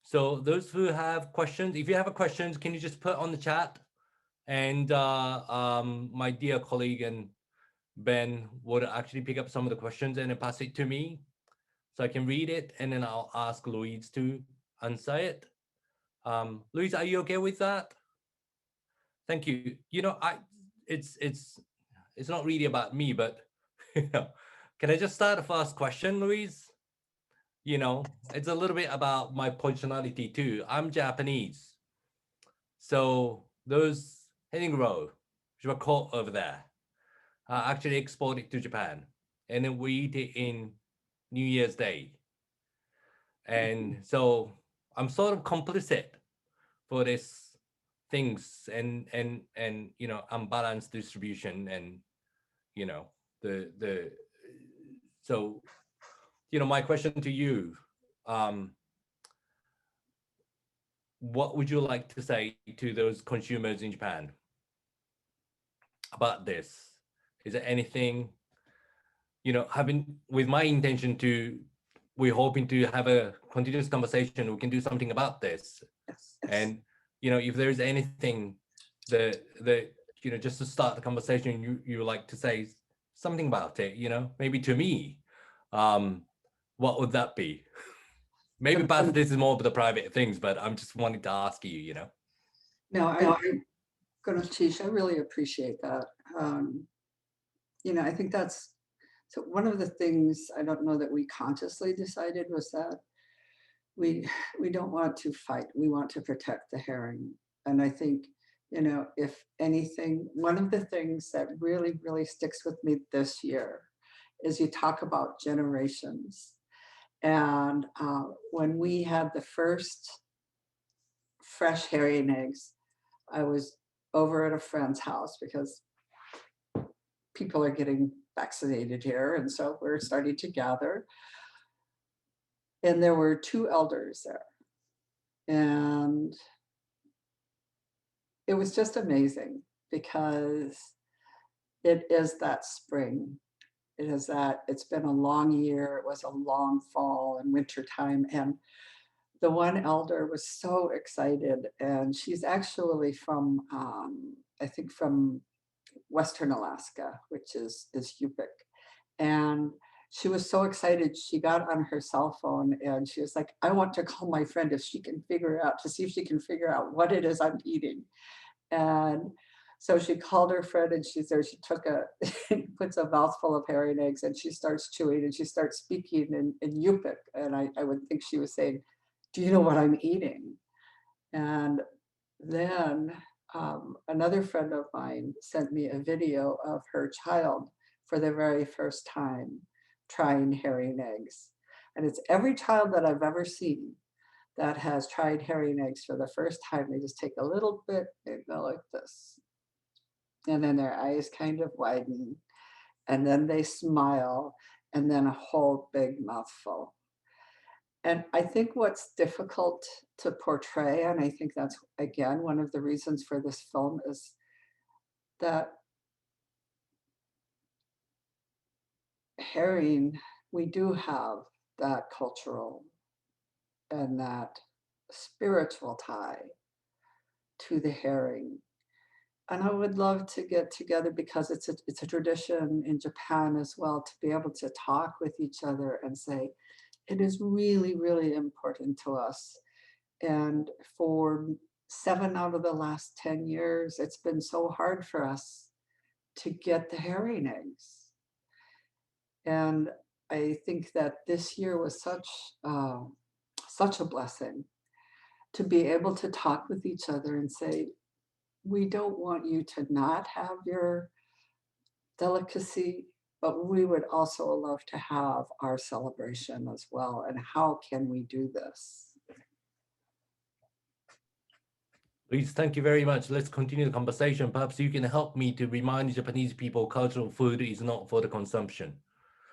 So those who have questions, if you have a questions, can you just put on the chat? And my dear colleague and Ben would actually pick up some of the questions and then pass it to me, so I can read it, and then I'll ask Louise to answer it. Louise, are you okay with that? Thank you. It's not really about me, but can I just start the first question, Louise? It's a little bit about my personality too. I'm Japanese. So those herring roe, which were caught over there, are actually exported to Japan. And then we eat it in New Year's Day. And so I'm sort of complicit for this things and unbalanced distribution and the So, my question to you, what would you like to say to those consumers in Japan about this? Is there anything, having with my intention we're hoping to have a continuous conversation, we can do something about this. Yes. And, if there's anything that just to start the conversation, you would like to say something about it, maybe to me, what would that be? Maybe perhaps this is more of the private things, but I'm just wanting to ask you, No, Ganesh, I really appreciate that. I think that's, so one of the things I don't know that we consciously decided was that we don't want to fight, we want to protect the herring. And I think, if anything, one of the things that really, really sticks with me this year is you talk about generations. And when we had the first fresh herring eggs, I was over at a friend's house because people are getting vaccinated here. And so we're starting to gather. And there were 2 elders there. And it was just amazing because it is that spring. It is that it's been a long year. It was a long fall and winter time. And the one elder was so excited. And she's actually from, I think from Western Alaska, which is Yupik. And she was so excited. She got on her cell phone and she was like, I want to call my friend if she can see if she can figure out what it is I'm eating. And so she called her friend and she took puts a mouthful of herring eggs and she starts chewing and she starts speaking in Yupik. And I would think she was saying, do you know what I'm eating? And then another friend of mine sent me a video of her child for the very first time trying herring eggs. And it's every child that I've ever seen that has tried herring eggs for the first time. They just take a little bit, they go like this. And then their eyes kind of widen. And then they smile. And then a whole big mouthful. And I think what's difficult to portray, and I think that's, again, one of the reasons for this film, is that herring, we do have that cultural and that spiritual tie to the herring. And I would love to get together, because it's a tradition in Japan as well, to be able to talk with each other and say, it is really, really important to us. And for 7 out of the last 10 years, it's been so hard for us to get the herring eggs. And I think that this year was such a blessing to be able to talk with each other and say, we don't want you to not have your delicacy, but we would also love to have our celebration as well. And how can we do this? Louise, thank you very much. Let's continue the conversation. Perhaps you can help me to remind Japanese people cultural food is not for the consumption.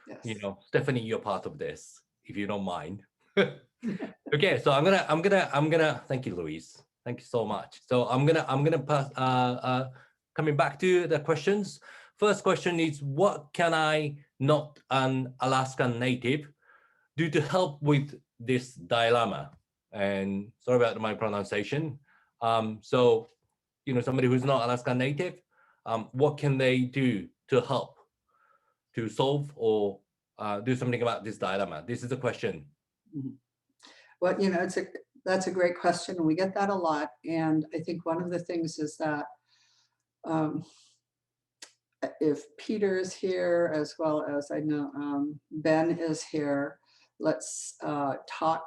Yes. Stephanie, you're part of this, if you don't mind. Okay, so I'm gonna thank you, Louise. Thank you so much. So I'm gonna pass coming back to the questions. First question is, what can I, not an Alaskan native, do to help with this dilemma? And sorry about my pronunciation. So, somebody who's not Alaskan native, what can they do to help to solve or do something about this dilemma? This is the question. Mm-hmm. Well, that's a great question, and we get that a lot. And I think one of the things is that if Peter is here, as well as I know Ben is here, let's talk.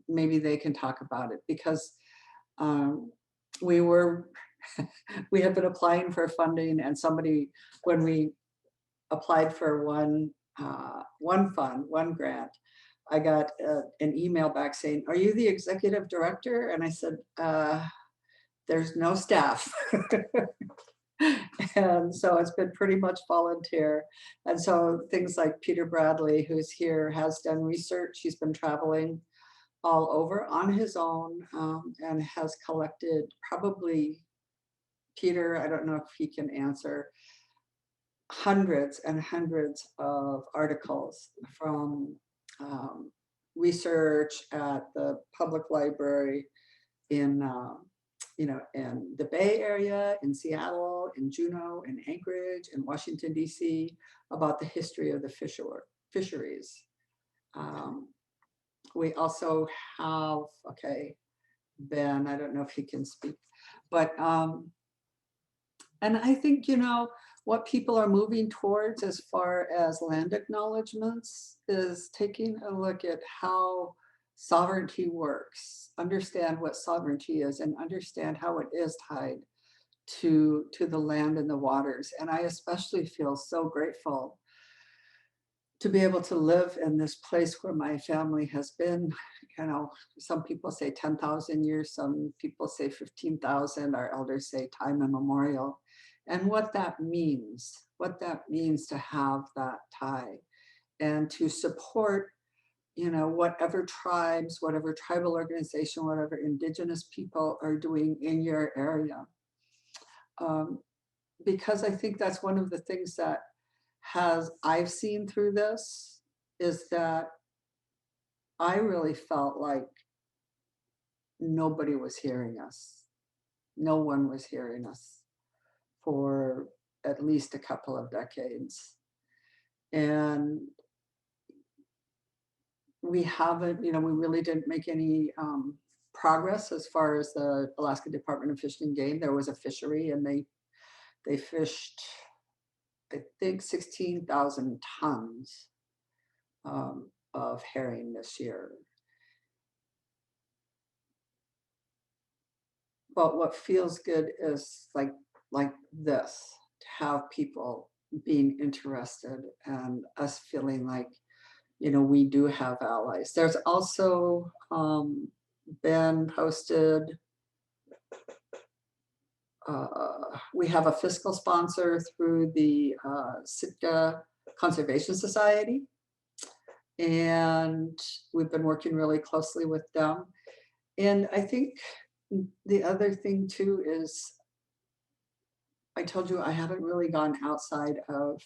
Maybe they can talk about it, because we have been applying for funding, and somebody, when we applied for one grant, I got an email back saying, are you the executive director? And I said, there's no staff. And so it's been pretty much volunteer. And so things like Peter Bradley, who's here, has done research. He's been traveling all over on his own, and has collected probably, Peter, I don't know if he can answer, hundreds and hundreds of articles from research at the public library in in the Bay Area, in Seattle, in Juneau, in Anchorage, in Washington, D.C., about the history of the fisheries. We also have, okay, Ben, I don't know if he can speak, but, and I think, what people are moving towards as far as land acknowledgements is taking a look at how sovereignty works, understand what sovereignty is, and understand how it is tied to the land and the waters. And I especially feel so grateful to be able to live in this place where my family has been. Some people say 10,000 years, some people say 15,000, our elders say time immemorial. And what that means to have that tie and to support, whatever tribes, whatever tribal organization, whatever Indigenous people are doing in your area. Because I think that's one of the things that I've seen through this, is that I really felt like nobody was hearing us. No one was hearing us for at least a couple of decades. And we haven't, we really didn't make any progress as far as the Alaska Department of Fish and Game. There was a fishery and they fished, I think, 16,000 tons of herring this year. But what feels good is like this, to have people being interested and us feeling like, we do have allies. There's also been posted, we have a fiscal sponsor through the Sitka Conservation Society, and we've been working really closely with them. And I think the other thing too is, I told you I haven't really gone outside of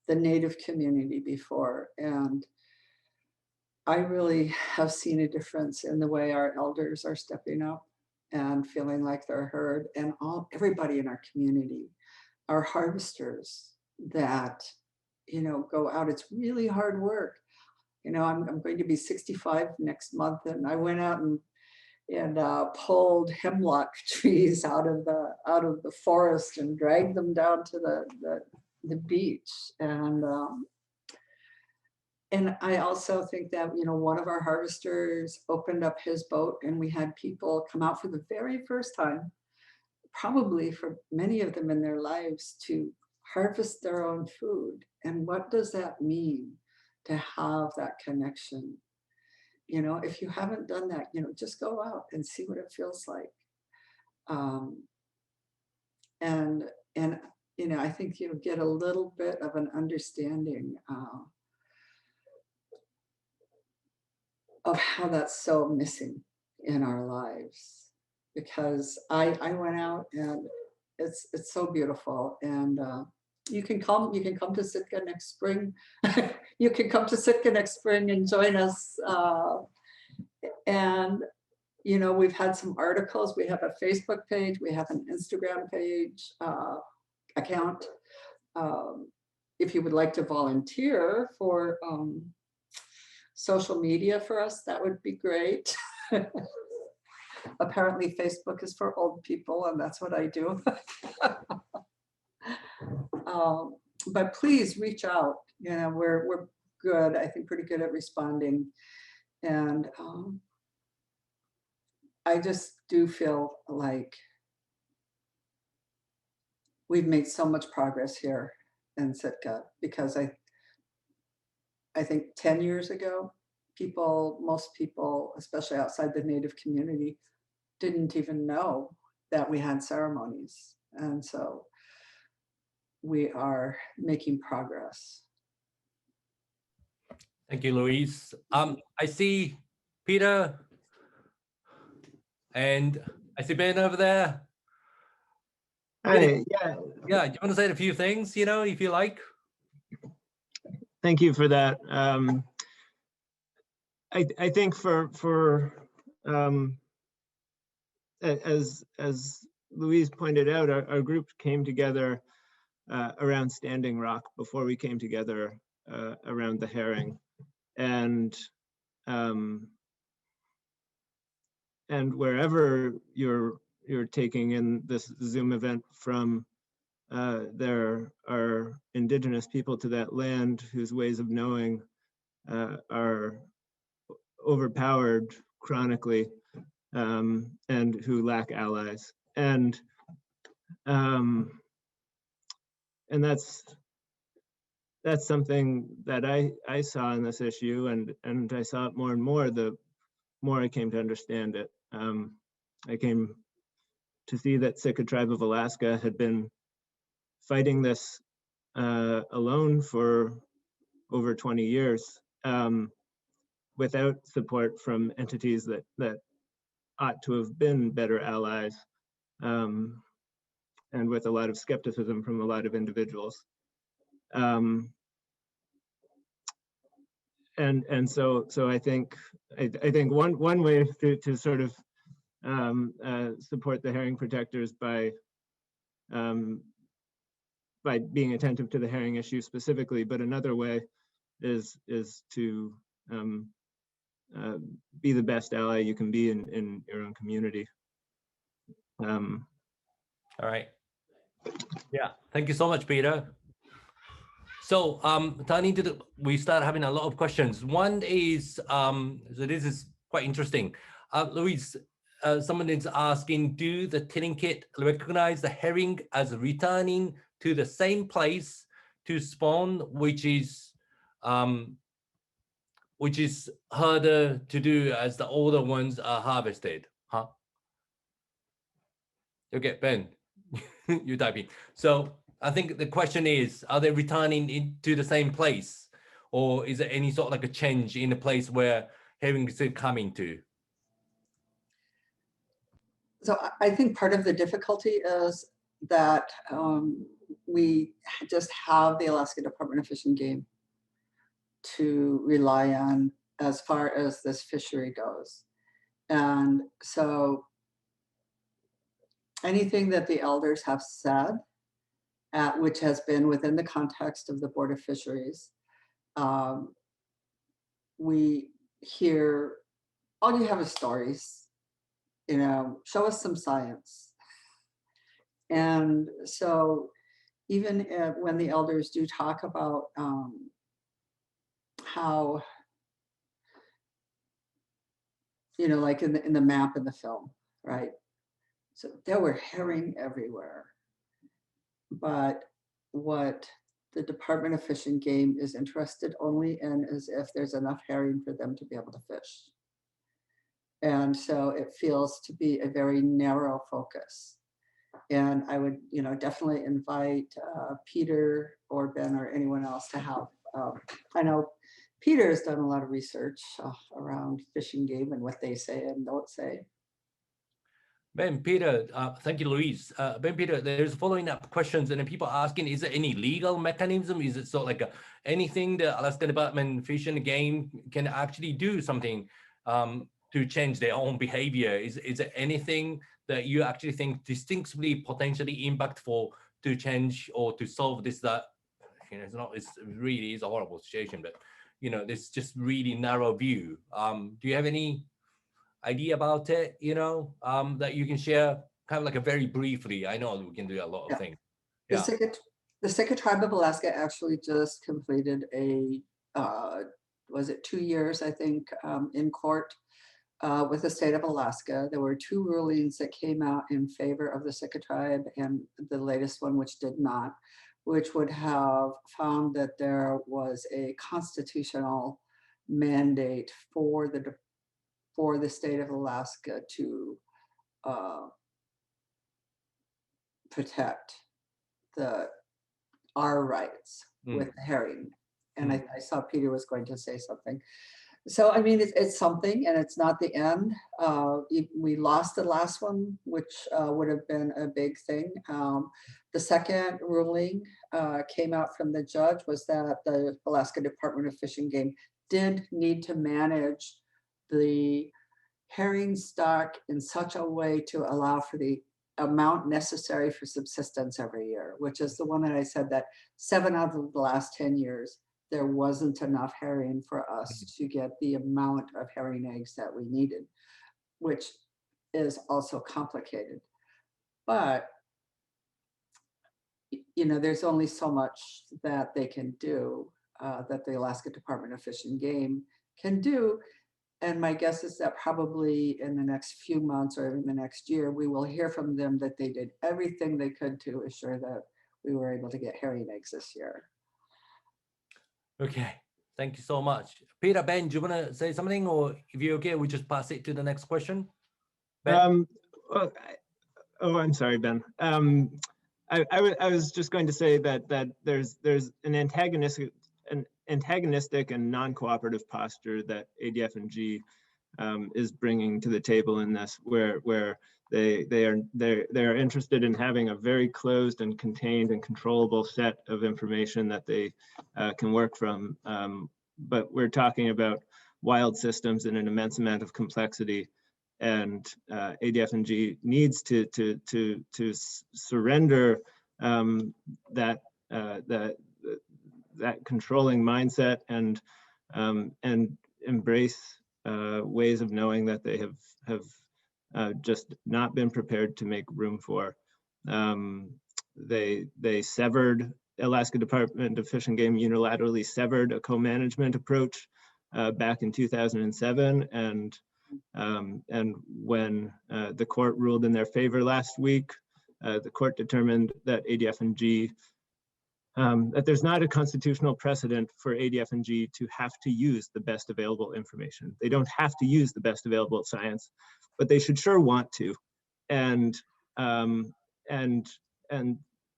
the Native community before, and I really have seen a difference in the way our elders are stepping up and feeling like they're heard, and everybody in our community, our harvesters that, go out. It's really hard work. I'm going to be 65 next month, and I went out and pulled hemlock trees out of the forest and dragged them down to the beach. And I also think that, one of our harvesters opened up his boat, and we had people come out for the very first time, probably for many of them in their lives, to harvest their own food. And what does that mean to have that connection? If you haven't done that, just go out and see what it feels like. And I think you'll get a little bit of an understanding of how that's so missing in our lives. Because I went out, and it's so beautiful. And you can come to Sitka next spring. You can come to Sitka next spring and join us. And we've had some articles. We have a Facebook page. We have an Instagram page account. If you would like to volunteer for social media for us, that would be great. Apparently Facebook is for old people, and that's what I do. But please reach out. We're good, I think, pretty good at responding. And I just do feel like we've made so much progress here in Sitka, because I think 10 years ago, most people, especially outside the Native community, didn't even know that we had ceremonies. And so we are making progress. Thank you, Louise. I see Peter and I see Ben over there. Hi, yeah. Yeah, do you want to say a few things, you know, if you like? Thank you for that. I think as Louise pointed out, our group came together around Standing Rock before we came together around the herring, and wherever you're taking in this Zoom event from, there are Indigenous people to that land whose ways of knowing are overpowered chronically, and who lack allies. And that's something that I saw in this issue, and I saw it more and more the more I came to understand it. I came to see that Sitka Tribe of Alaska had been fighting this alone for over 20 years, without support from entities that ought to have been better allies, and with a lot of skepticism from a lot of individuals. And so I think one way to sort of support the herring protectors by being attentive to the herring issue specifically, but another way is to be the best ally you can be in your own community. All right. Yeah, thank you so much, Peter. So turning to we start having a lot of questions. One is, so this is quite interesting. Louise, someone is asking, do the Tlingit recognize the herring as returning to the same place to spawn, which is harder to do as the older ones are harvested? Huh? Okay, Ben, you typing. So I think the question is, are they returning into the same place, or is there any sort of like a change in the place where herring is coming to? So I think part of the difficulty is that we just have the Alaska Department of Fish and Game to rely on as far as this fishery goes. And so anything that the elders have said, which has been within the context of the Board of Fisheries, we hear, all you have is stories, you know, show us some science. And so even when the elders do talk about how, you know, like in the map in the film, right? So there were herring everywhere. But what the Department of Fish and Game is interested only in is if there's enough herring for them to be able to fish. And so it feels to be a very narrow focus. And I would, you know, definitely invite Peter or Ben or anyone else to have, I know Peter has done a lot of research around fish and game and what they say and don't say. Ben, Peter, thank you, Louise. Ben, Peter, there's following up questions, and then people are asking, is there any legal mechanism? Is it sort of like anything the Alaska Department of Fish and Game can actually do something to change their own behavior? Is there anything that you actually think distinctly potentially impactful to change or to solve this, that, you know, it really is a horrible situation, but, you know, this just really narrow view. Do you have any idea about it, you know, that you can share kind of like a very briefly? I know we can do a lot of things. Yeah. The Sitka Tribe of Alaska actually just completed a, was it 2 years, I think, in court with the state of Alaska. There were 2 rulings that came out in favor of the Sitka Tribe, and the latest one, which did not, which would have found that there was a constitutional mandate for the state of Alaska to protect the our rights with the herring. And I saw Peter was going to say something. So, I mean, it's something, and it's not the end. We lost the last one, which would have been a big thing. The second ruling came out from the judge was that the Alaska Department of Fish and Game did need to manage the herring stock in such a way to allow for the amount necessary for subsistence every year, which is the one that I said that 7 out of the last 10 years, there wasn't enough herring for us to get the amount of herring eggs that we needed, which is also complicated. But, you know, there's only so much that they can do, that the Alaska Department of Fish and Game can do. And my guess is that probably in the next few months or in the next year, we will hear from them that they did everything they could to assure that we were able to get herring eggs this year. Okay, thank you so much. Peter, Ben, do you want to say something, or if you're okay, we just pass it to the next question? Ben? Well, I'm sorry, Ben. I was just going to say that there's an antagonistic and non-cooperative posture that ADF&G is bringing to the table in this, where they are interested in having a very closed and contained and controllable set of information that they can work from. But we're talking about wild systems in an immense amount of complexity, and ADF&G needs to surrender that controlling mindset and embrace ways of knowing that they have just not been prepared to make room for. They severed, Alaska Department of Fish and Game unilaterally severed a co-management approach back in 2007, and when the court ruled in their favor last week, the court determined that ADF&G, that there's not a constitutional precedent for ADF&G to have to use the best available information. They don't have to use the best available science, but they should sure want to, and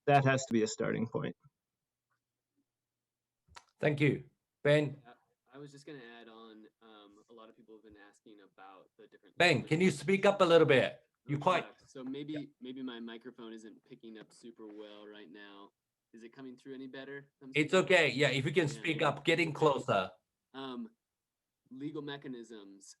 that has to be a starting point. Thank you, Ben. I was just going to add on. A lot of people have been asking about the different. Ben, can you speak up a little bit? You quite. So maybe my microphone isn't picking up super well right now. Is it coming through any better? It's okay. Yeah, if you can speak up, getting closer. Legal mechanisms.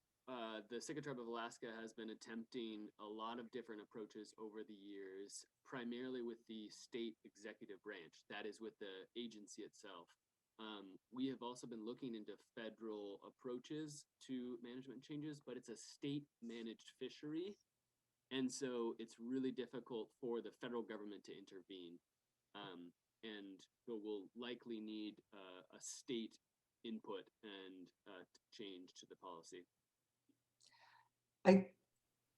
The Sitka Tribe of Alaska has been attempting a lot of different approaches over the years, primarily with the state executive branch, that is with the agency itself. We have also been looking into federal approaches to management changes, but it's a state-managed fishery, and so it's really difficult for the federal government to intervene. And so we'll likely need a state input and change to the policy.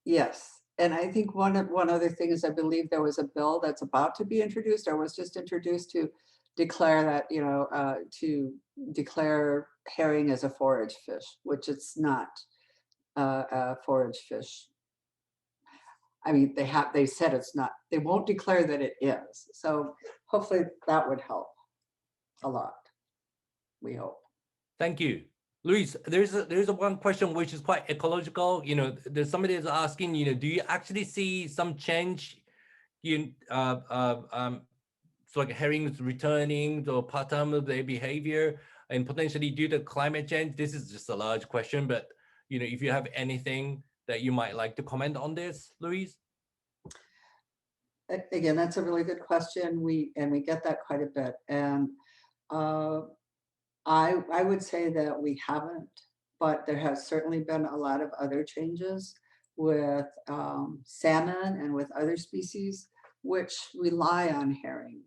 Yes, and I think one other thing is I believe there was a bill that's about to be introduced or was just introduced to declare that, you know, to declare herring as a forage fish, which it's not a forage fish. I mean, they said it's not, they won't declare that it is. So hopefully that would help a lot, we hope. Thank you. Louise, there's a one question which is quite ecological. You know, there's somebody is asking, you know, do you actually see some change in so like herrings returning or pattern of their behavior and potentially due to climate change? This is just a large question, but you know, if you have anything that you might like to comment on this, Louise? Again, that's a really good question. We get that quite a bit. And I would say that we haven't, but there has certainly been a lot of other changes with salmon and with other species which rely on herring.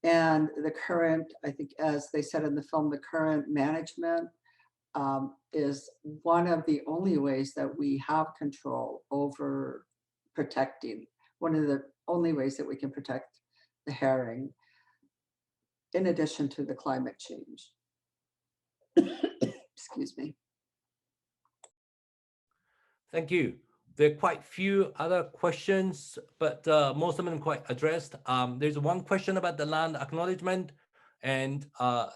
And the current, I think, as they said in the film, the current management is one of the only ways that we have control over protecting, one of the only ways that we can protect the herring, in addition to the climate change. Excuse me. Thank you. there are quite few other questions, but most of them quite addressed. There's one question about the land acknowledgement, and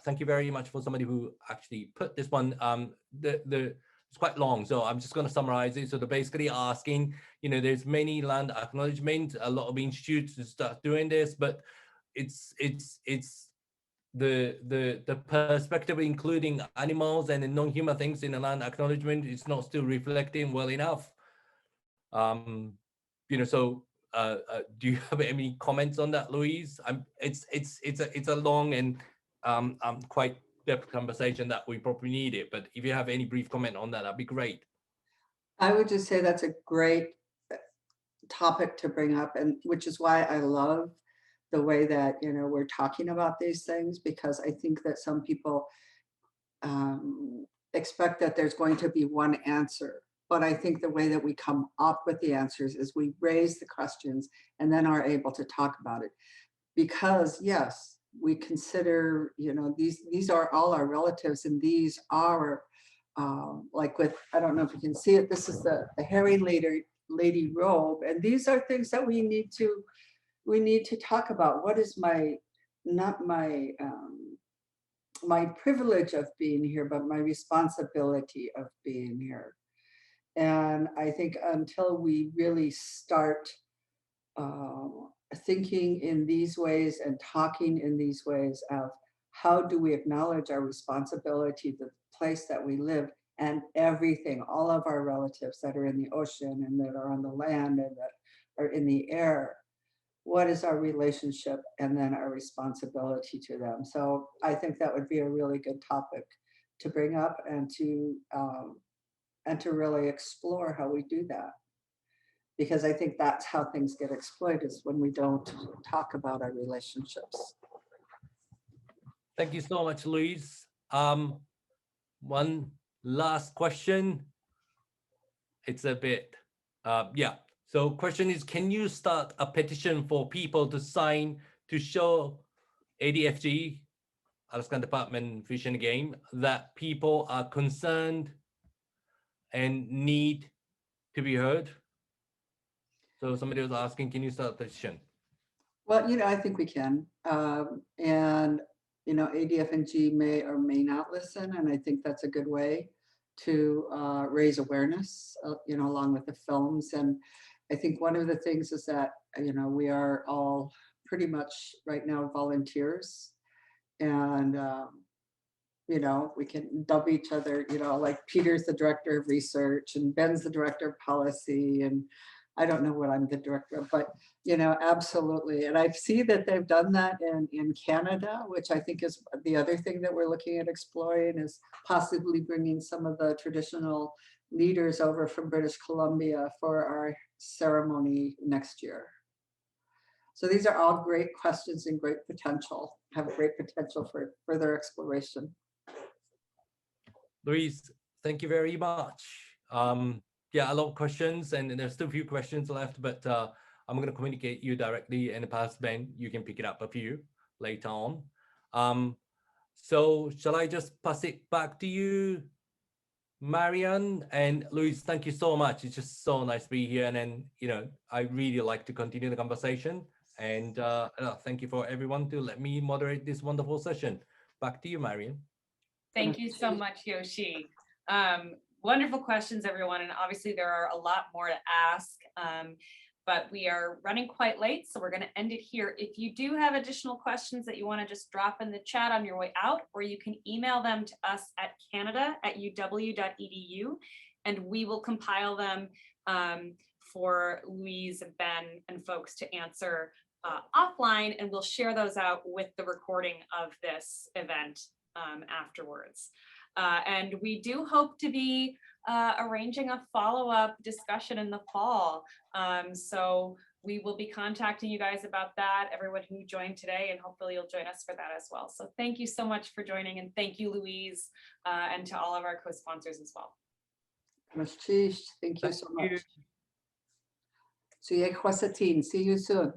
thank you very much for somebody who actually put this one. It's quite long, so I'm just going to summarize it. So they're basically asking, there's many land acknowledgements, a lot of institutes start doing this, but it's the perspective including animals and non-human things in the land acknowledgement is not still reflecting well enough. So do you have any comments on that, Louise? It's a long and quite depth conversation that we probably need it, but if you have any brief comment on that, that'd be great. I would just say that's a great topic to bring up, and which is why I love the way that we're talking about these things, because I think that some people expect that there's going to be one answer. But I think the way that we come up with the answers is we raise the questions and then are able to talk about it. Because yes, we consider, these are all our relatives, and these are like with, I don't know if you can see it, this is the herring lady robe. And these are things that we need to talk about. What is not my privilege of being here, but my responsibility of being here. And I think until we really start thinking in these ways and talking in these ways of how do we acknowledge our responsibility, the place that we live, and everything, all of our relatives that are in the ocean and that are on the land and that are in the air, what is our relationship and then our responsibility to them. So I think that would be a really good topic to bring up and to really explore how we do that. Because I think that's how things get exploited, is when we don't talk about our relationships. Thank you so much, Louise. One last question. It's a bit, So question is, can you start a petition for people to sign to show ADFG, Alaskan Department Fish and Game, that people are concerned and need to be heard? So somebody was asking, can you start a petition? Well, I think we can. And, ADF&G may or may not listen. And I think that's a good way to raise awareness, along with the films. And I think one of the things is that, we are all pretty much right now volunteers. And, we can dub each other, like Peter's the director of research and Ben's the director of policy. And I don't know what I'm the director of, but, absolutely. And I see that they've done that in Canada, which I think is the other thing that we're looking at exploring, is possibly bringing some of the traditional leaders over from British Columbia for our ceremony next year. So these are all great questions and great potential, have great potential for further exploration. Louise, thank you very much. A lot of questions, and there's still a few questions left, but I'm going to communicate you directly, and pass Ben, you can pick it up a few later on. So shall I just pass it back to you, Marianne? And Louise, thank you so much. It's just so nice to be here. And then, I really like to continue the conversation. And thank you for everyone to let me moderate this wonderful session. Back to you, Marianne. Thank you so much, Yoshi. Wonderful questions, everyone. And obviously there are a lot more to ask, but we are running quite late, so we're going to end it here. If you do have additional questions that you want to just drop in the chat on your way out, or you can email them to us at canada@uw.edu, and we will compile them for Louise, Ben, and folks to answer offline, and we'll share those out with the recording of this event afterwards. And we do hope to be arranging a follow-up discussion in the fall. So we will be contacting you guys about that, everyone who joined today, and hopefully you'll join us for that as well. So thank you so much for joining, and thank you, Louise, and to all of our co-sponsors as well. Thank you so much. See you soon.